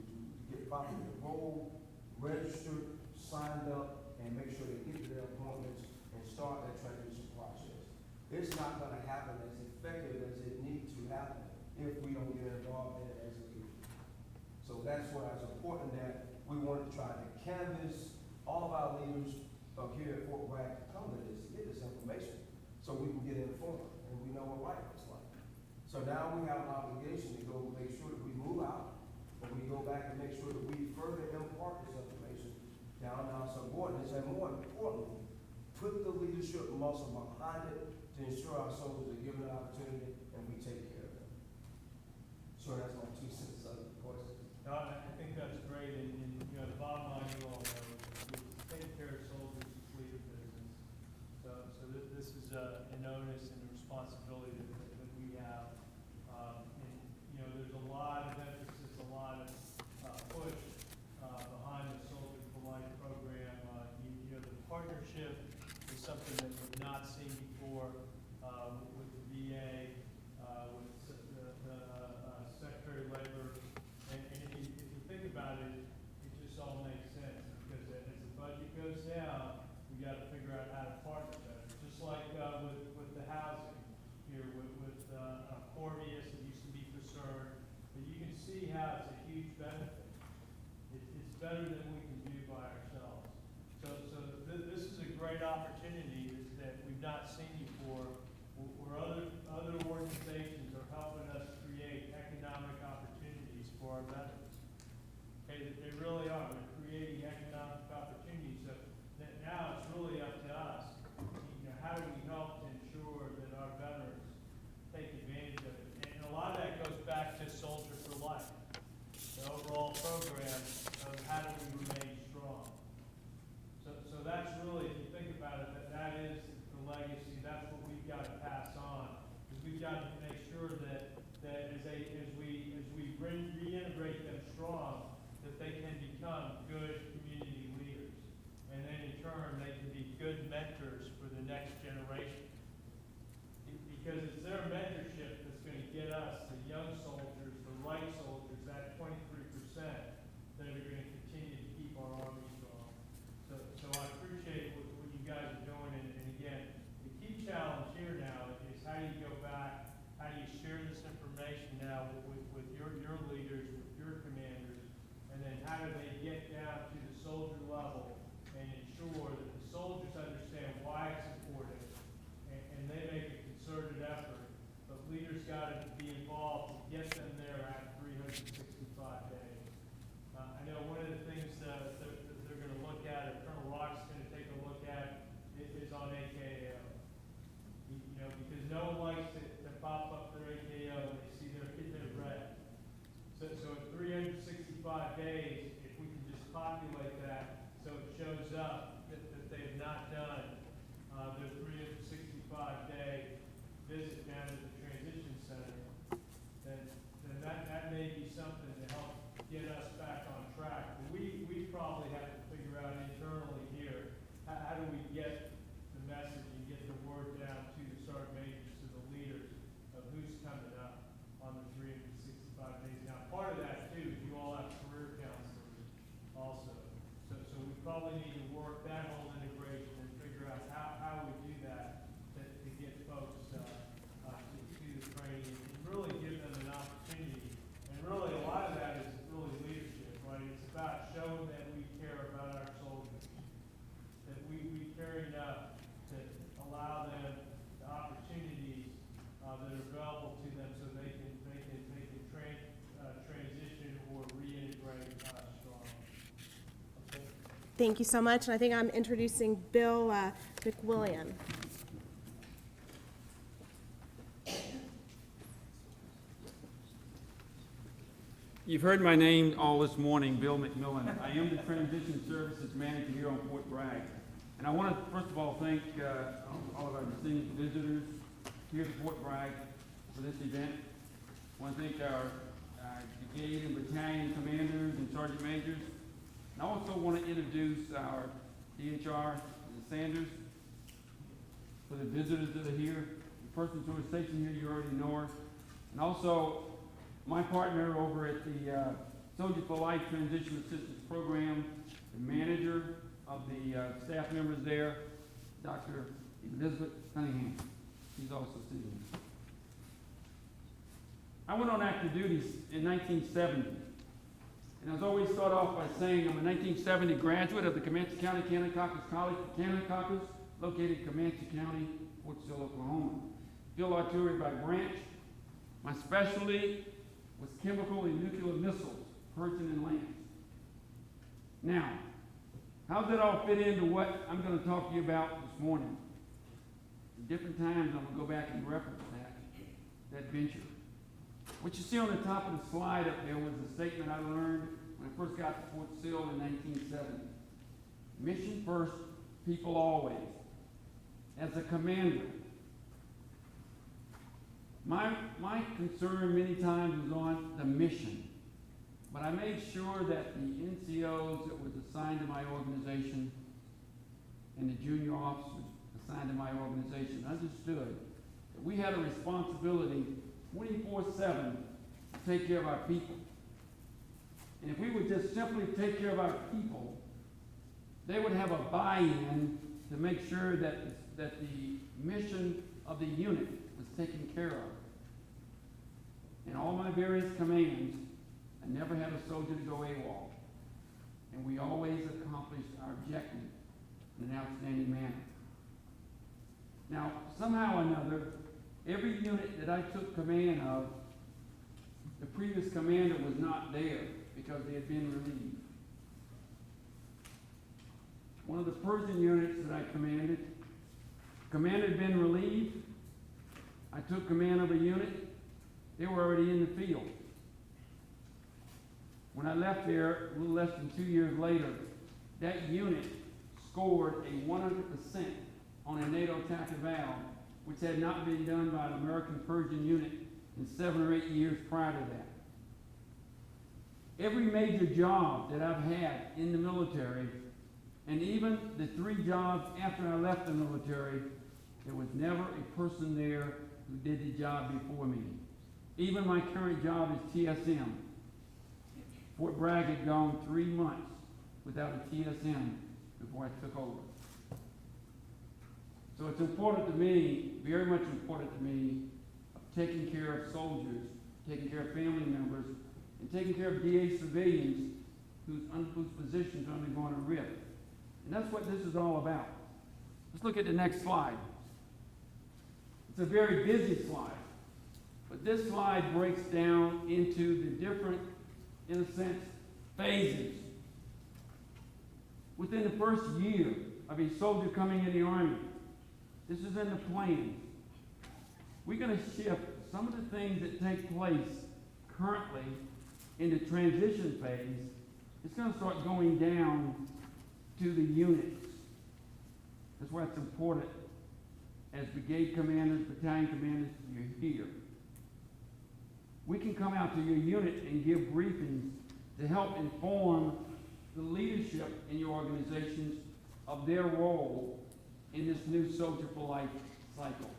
get properly enrolled, registered, signed up, and make sure they get to their appointments and start that transition process. It's not going to happen as effective as it needs to happen if we don't get involved in it as a leader. So that's why it's important that we want to try to canvass all of our leaders up here at Fort Bragg to come to this, to get this information, so we can get informed and we know what life is like. So now we have an obligation to go make sure that we move out, but we go back and make sure that we further impart this information down to our subordinates, and more importantly, put the leadership muscle behind it to ensure our soldiers are given an opportunity and we take care of them. So that's my 2 cents on the question. No, I think that's great, and, you know, the bottom line, you all know, is taking care of soldiers is lead a business. So this is an onus and a responsibility that we have. And, you know, there's a lot of emphasis, a lot of push behind the Soldier for Life program. You know, the partnership is something that we've not seen before with the VA, with the Secretary of Labor. And if you think about it, it just all makes sense, because as the budget goes down, we got to figure out how to partner better. Just like with the housing here, with Corvius, it used to be for CERN, but you can see how it's a huge benefit. It's better than we can do by ourselves. So this is a great opportunity that we've not seen before, where other organizations are helping us create economic opportunities for our veterans. Okay, they really are. They're creating economic opportunities. So now it's really up to us. You know, how do we help to ensure that our veterans take advantage of it? And a lot of that goes back to Soldier for Life, the overall program of how do we remain strong. So that's really, if you think about it, that is the legacy. That's what we've got to pass on. Is we've got to make sure that as we reintegrate them strong, that they can become good community leaders, and then in turn they can be good mentors for the next generation. Because it's their mentorship that's going to get us, the young soldiers, the right soldiers, that 23% that are going to continue to keep our Army strong. So I appreciate what you guys are doing, and again, the key challenge here now is how do you go back, how do you share this information now with your leaders, with your commanders, and then how do they get down to the soldier level and ensure that the soldiers understand why it's important, and they make a concerted effort, but leaders got to be involved to get them there at 365 days. I know one of the things that they're going to look at, or Colonel Rock's going to take a look at, is on AKO. You know, because no one likes to pop up their AKO and they see their red. So at 365 days, if we can just populate that so it shows up that they have not done their 365-day visit down to the transition center, then that may be something to help get us back on track. But we probably have to figure out internally here, how do we get the message and get the word down to the sergeant majors, to the leaders of who's coming up on the 365 days. Now, part of that too is you all have career counselors also. So we probably need to work that whole integration and figure out how we do that to get folks to the training and really give them an opportunity. And really, a lot of that is really leadership, right? It's about showing that we care about our soldiers, that we care enough to allow them the opportunities that are available to them so they can transition or reintegrate strong. Okay. Thank you so much, and I think I'm introducing Bill McWilliam. You've heard my name all this morning, Bill McMillan. I am the Transition Services Manager here on Fort Bragg. And I want to, first of all, thank all of our distinguished visitors here at Fort Bragg for this event. I want to thank our brigade and battalion commanders and sergeant majors. And I also want to introduce our DHR, Sanders, for the visitors that are here, the persons who are stationed here, you already know her. And also my partner over at the Soldier for Life Transition Assistance Program, the manager of the staff members there, Dr. Elizabeth Cunningham. She's also sitting here. I went on active duty in 1970. And I was always start off by saying I'm a 1970 graduate of the Comanche County Kannakoppis College for Kannakoppis, located in Comanche County, Fort Sill, Oklahoma. Field artillery by branch. My specialty was chemical and nuclear missiles, Persian and Lance. Now, how does that all fit into what I'm going to talk to you about this morning? At different times, I'm going to go back and reference that venture. What you see on the top of the slide up there was a statement I learned when I first got to Fort Sill in 1970. Mission first, people always. As a commander, my concern many times was on the mission, but I made sure that the NCOs that was assigned to my organization and the junior officers assigned to my organization understood that we had a responsibility 24/7 to take care of our people. And if we would just simply take care of our people, they would have a buy-in to make sure that the mission of the unit was taken care of. In all my various commands, I never had a soldier to go AWOL, and we always accomplished our objective in an outstanding manner. Now, somehow or another, every unit that I took command of, the previous commander was not there because they had been relieved. One of the Persian units that I commanded, commander had been relieved. I took command of a unit. They were already in the field. When I left there, a little less than 2 years later, that unit scored a 100% on a NATO tactical valve, which had not been done by an American Persian unit in 7 or 8 years prior to that. Every major job that I've had in the military, and even the 3 jobs after I left the military, there was never a person there who did the job before me. Even my current job is TSM. Fort Bragg had gone 3 months without a TSM before I took over. So it's important to me, very much important to me, of taking care of soldiers, taking care of family members, and taking care of DA civilians whose positions are undergoing a RIF. And that's what this is all about. Let's look at the next slide. It's a very busy slide, but this slide breaks down into the different, in a sense, phases. Within the first year of a soldier coming in the Army, this is in the plan. We're going to shift some of the things that take place currently in the transition phase. It's going to start going down to the units. That's why it's important as brigade commanders, battalion commanders, you're here. We can come out to your unit and give briefings to help inform the leadership in your organizations of their role in this new Soldier for Life cycle.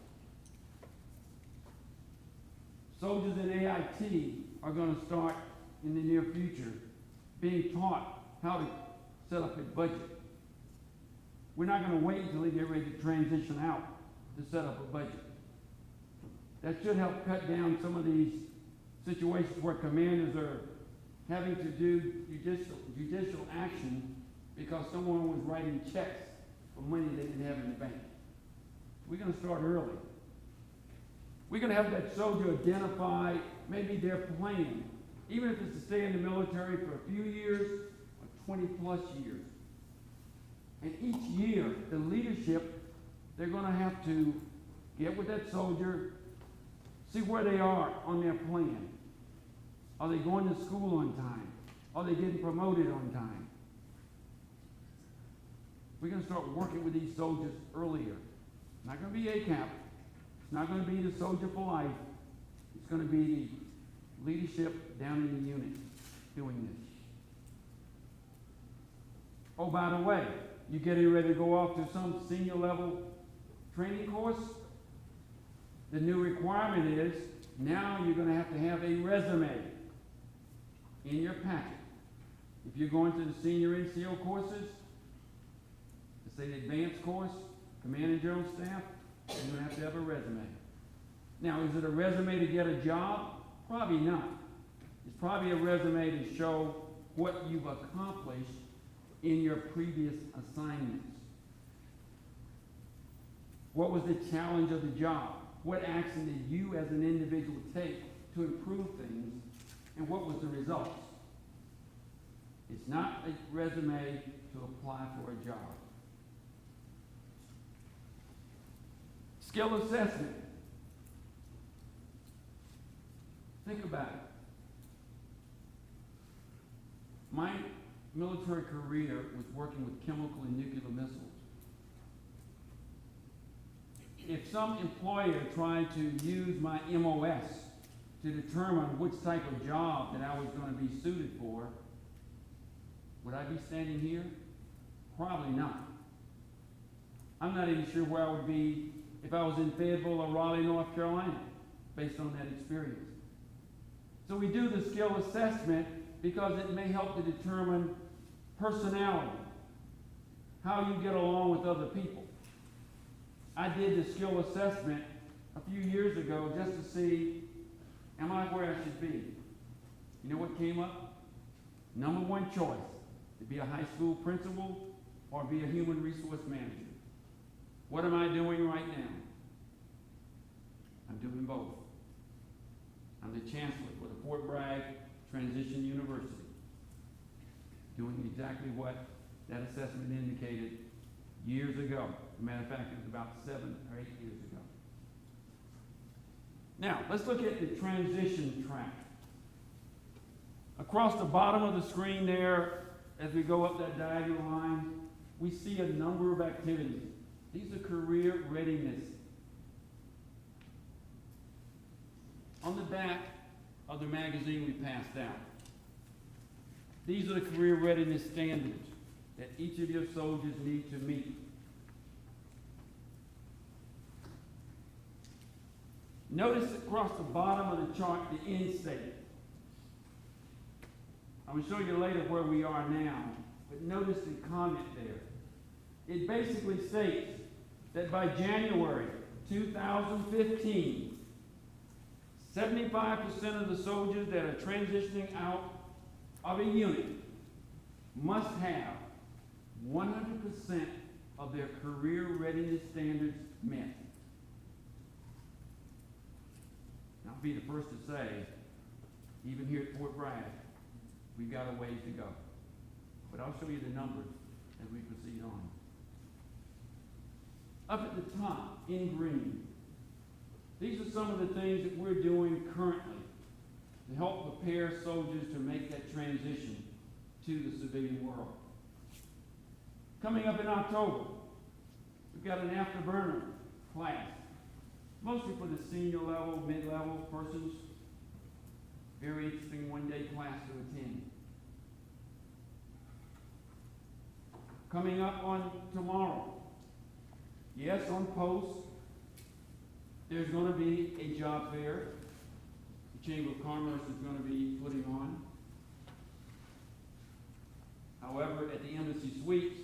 Soldiers in AIT are going to start in the near future being taught how to set up a budget. We're not going to wait until they get ready to transition out to set up a budget. That should help cut down some of these situations where commanders are having to do judicial action because someone was writing checks for money they didn't have in the bank. We're going to start early. We're going to have that soldier identify maybe their plan, even if it's to stay in the military for a few years or 20 plus years. And each year, the leadership, they're going to have to get with that soldier, see where they are on their plan. Are they going to school on time? Are they getting promoted on time? We're going to start working with these soldiers earlier. It's not going to be ACAP. It's not going to be the Soldier for Life. It's going to be the leadership down in the unit doing this. Oh, by the way, you're getting ready to go off to some senior level training course. The new requirement is now you're going to have a resume in your packet. If you're going to the senior NCO courses, say the advanced course, command and general staff, you're going to have a resume. Now, is it a resume to get a job? Probably not. It's probably a resume to show what you've accomplished in your previous assignments. What was the challenge of the job? what action did you as an individual take to improve things, and what was the results? It's not a resume to apply for a job. Skill assessment. Think about it. My military career was working with chemical and nuclear missiles. If some employer tried to use my MOS to determine which type of job that I was going to be suited for, would I be standing here? Probably not. I'm not even sure where I would be if I was in Fayetteville or Raleigh, North Carolina, based on that experience. So we do the skill assessment because it may help to determine personality, how you get along with other people. I did the skill assessment a few years ago just to see, am I where I should be? You know what came up? Number one choice, to be a high school principal or be a human resource manager. What am I doing right now? I'm doing both. I'm the chancellor for the Fort Bragg Transition University, doing exactly what that assessment indicated years ago. As a matter of fact, it was about 7 or 8 years ago. Now, let's look at the transition track. Across the bottom of the screen there, as we go up that diagonal line, we see a number of activities. These are career readiness. On the back of the magazine we passed out, these are the career readiness standards that each of your soldiers need to meet. Notice across the bottom of the chart the end state. I'm going to show you later where we are now, but notice the comment there. It basically states that by January 2015, 75% of the soldiers that are transitioning out of a unit must have 100% of their career readiness standards met. I'll be the first to say, even here at Fort Bragg, we've got a ways to go. But I'll show you the numbers as we proceed on. Up at the top, in green, these are some of the things that we're doing currently to help prepare soldiers to make that transition to the civilian world. Coming up in October, we've got an afterburner class, mostly for the senior level, mid-level persons. Very interesting one-day class to attend. Coming up on tomorrow, yes, on post, there's going to be a job fair the Chamber of Commerce is going to be putting on. However, at the Embassy Suites,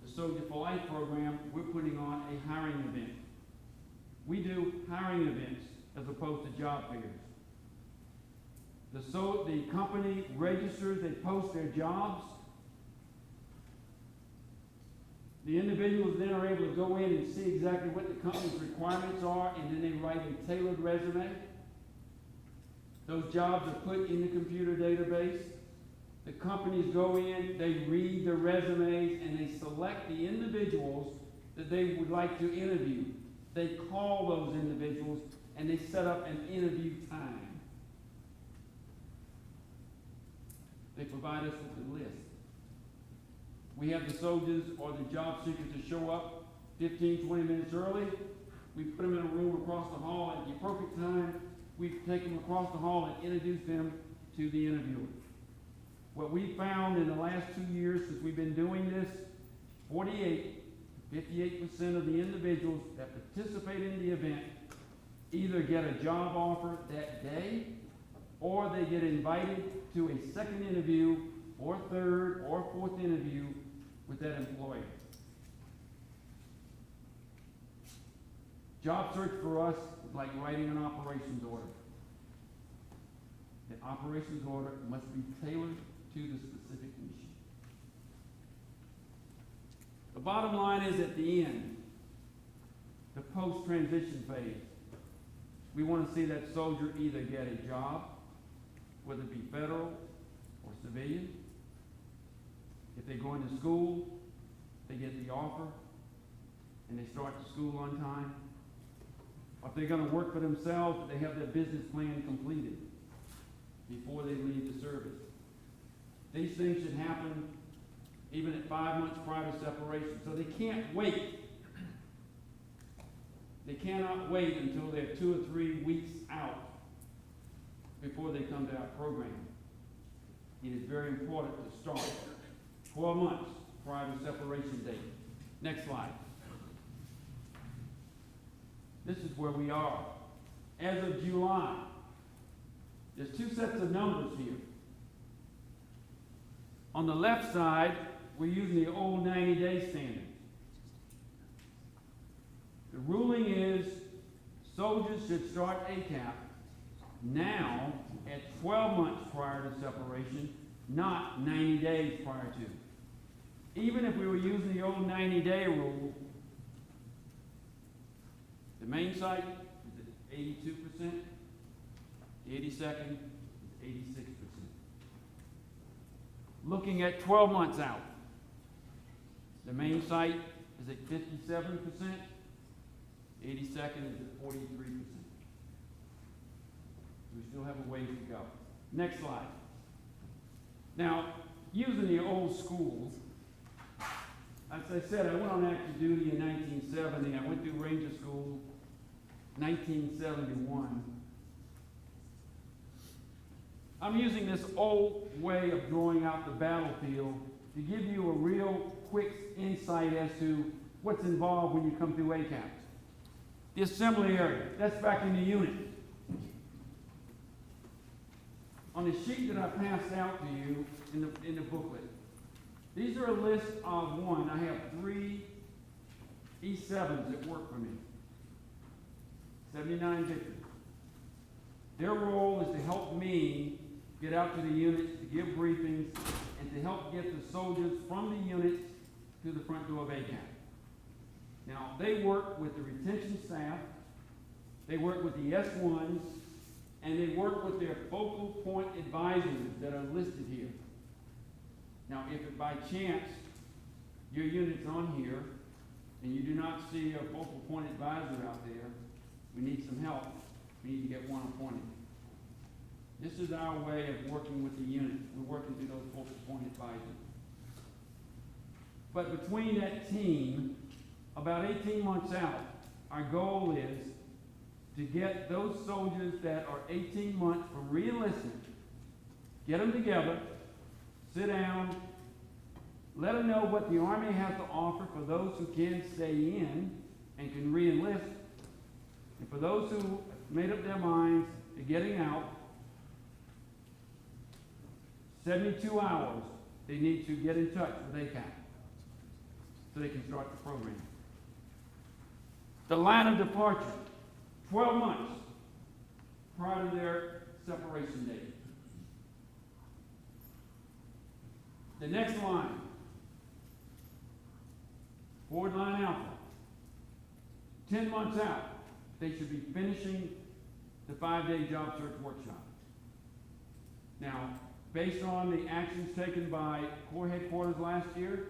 the Soldier for Life program, we're putting on a hiring event. We do hiring events as opposed to job fairs. The company registers, they post their jobs. The individuals then are able to go in and see exactly what the company's requirements are, and then they write a tailored resume. Those jobs are put in the computer database. The companies go in, they read the resumes, and they select the individuals that they would like to interview. They call those individuals, and they set up an interview time. They provide us with the list. We have the soldiers or the job seekers to show up 15, 20 minutes early. We put them in a room across the hall at the appropriate time. We take them across the hall and introduce them to the interviewer. What we found in the last 2 years since we've been doing this, 58% of the individuals that participate in the event either get a job offer that day, or they get invited to a second interview, or third, or fourth interview with that employer. Job search for us is like writing an operations order. The operations order must be tailored to the specific mission. The bottom line is at the end, the post-transition phase. We want to see that soldier either get a job, whether it be federal or civilian. If they go into school, they get the offer, and they start the school on time. Or if they're going to work for themselves, they have their business plan completed before they leave the service. These things should happen even at 5 months prior to separation. So they can't wait. They cannot wait until they're 2 or 3 weeks out before they come to our program. It is very important to start 12 months prior to separation date. Next slide. This is where we are. As of July, there's 2 sets of numbers here. On the left side, we're using the old 90-day standard. The ruling is soldiers should start ACAP now at 12 months prior to separation, not 90 days prior to. Even if we were using the old 90-day rule, the main site is at 82%, the 82nd is 86%. Looking at 12 months out, the main site is at 57%, 82nd is at 43%. We still have a ways to go. Next slide. Now, using the old schools, as I said, I went on active duty in 1970. I went through Ranger School 1971. I'm using this old way of drawing out the battlefield to give you a real quick insight as to what's involved when you come through ACAP. The assembly area, that's back in the unit. On the sheet that I passed out to you in the booklet, these are a list of one. I have 3 E7s that work for me. 79 victims. Their role is to help me get out to the units, to give briefings, and to help get the soldiers from the units to the front door of ACAP. Now, they work with the retention staff, they work with the S1s, and they work with their focal point advisors that are listed here. Now, if by chance your unit's on here and you do not see a focal point advisor out there, we need some help. We need to get one appointed. This is our way of working with the unit. We're working through those focal point advisors. But between that team, about 18 months out, our goal is to get those soldiers that are 18 months from re-enlistment, get them together, sit down, let them know what the Army has to offer for those who can stay in and can re-enlist, and for those who made up their minds to getting out, 72 hours, they need to get in touch with ACAP so they can start the program. The line of departure, 12 months prior to their separation date. The next line, forward line alpha, 10 months out, they should be finishing the 5-day job search workshop. Now, based on the actions taken by Corps Headquarters last year,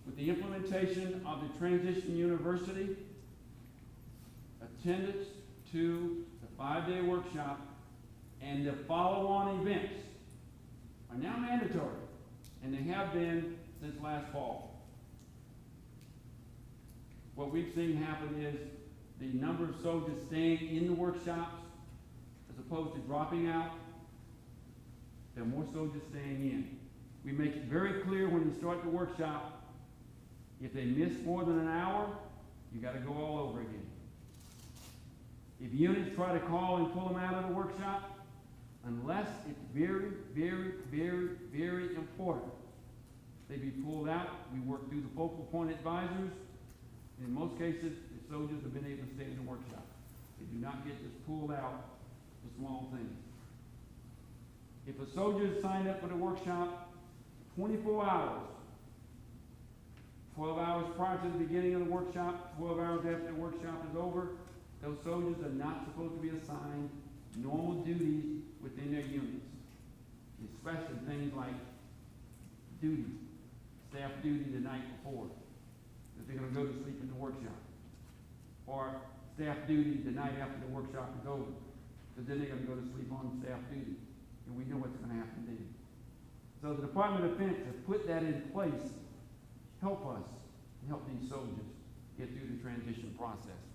with the implementation of the Transition University, attendance to the 5-day workshop and the follow-on events are now mandatory, and they have been since last fall. What we've seen happen is the number of soldiers staying in the workshops as opposed to dropping out, there are more soldiers staying in. We make it very clear when you start the workshop, if they miss more than an hour, you got to go all over again. If units try to call and pull them out of the workshop, unless it's very, very, very, very important, they be pulled out. We work through the focal point advisors. In most cases, the soldiers have been able to stay in the workshop. They do not get just pulled out for small things. If a soldier is signed up for the workshop 24 hours 12 hours prior to the beginning of the workshop, 12 hours after the workshop is over, those soldiers are not supposed to be assigned normal duties within their units, especially things like duty, staff duty the night before, that they're gonna go to sleep in the workshop. Or staff duty the night after the workshop is over, because then they're gonna go to sleep on staff duty, and we know what's gonna happen then. So the Department of Defense has put that in place, help us, help these soldiers get through the transition process.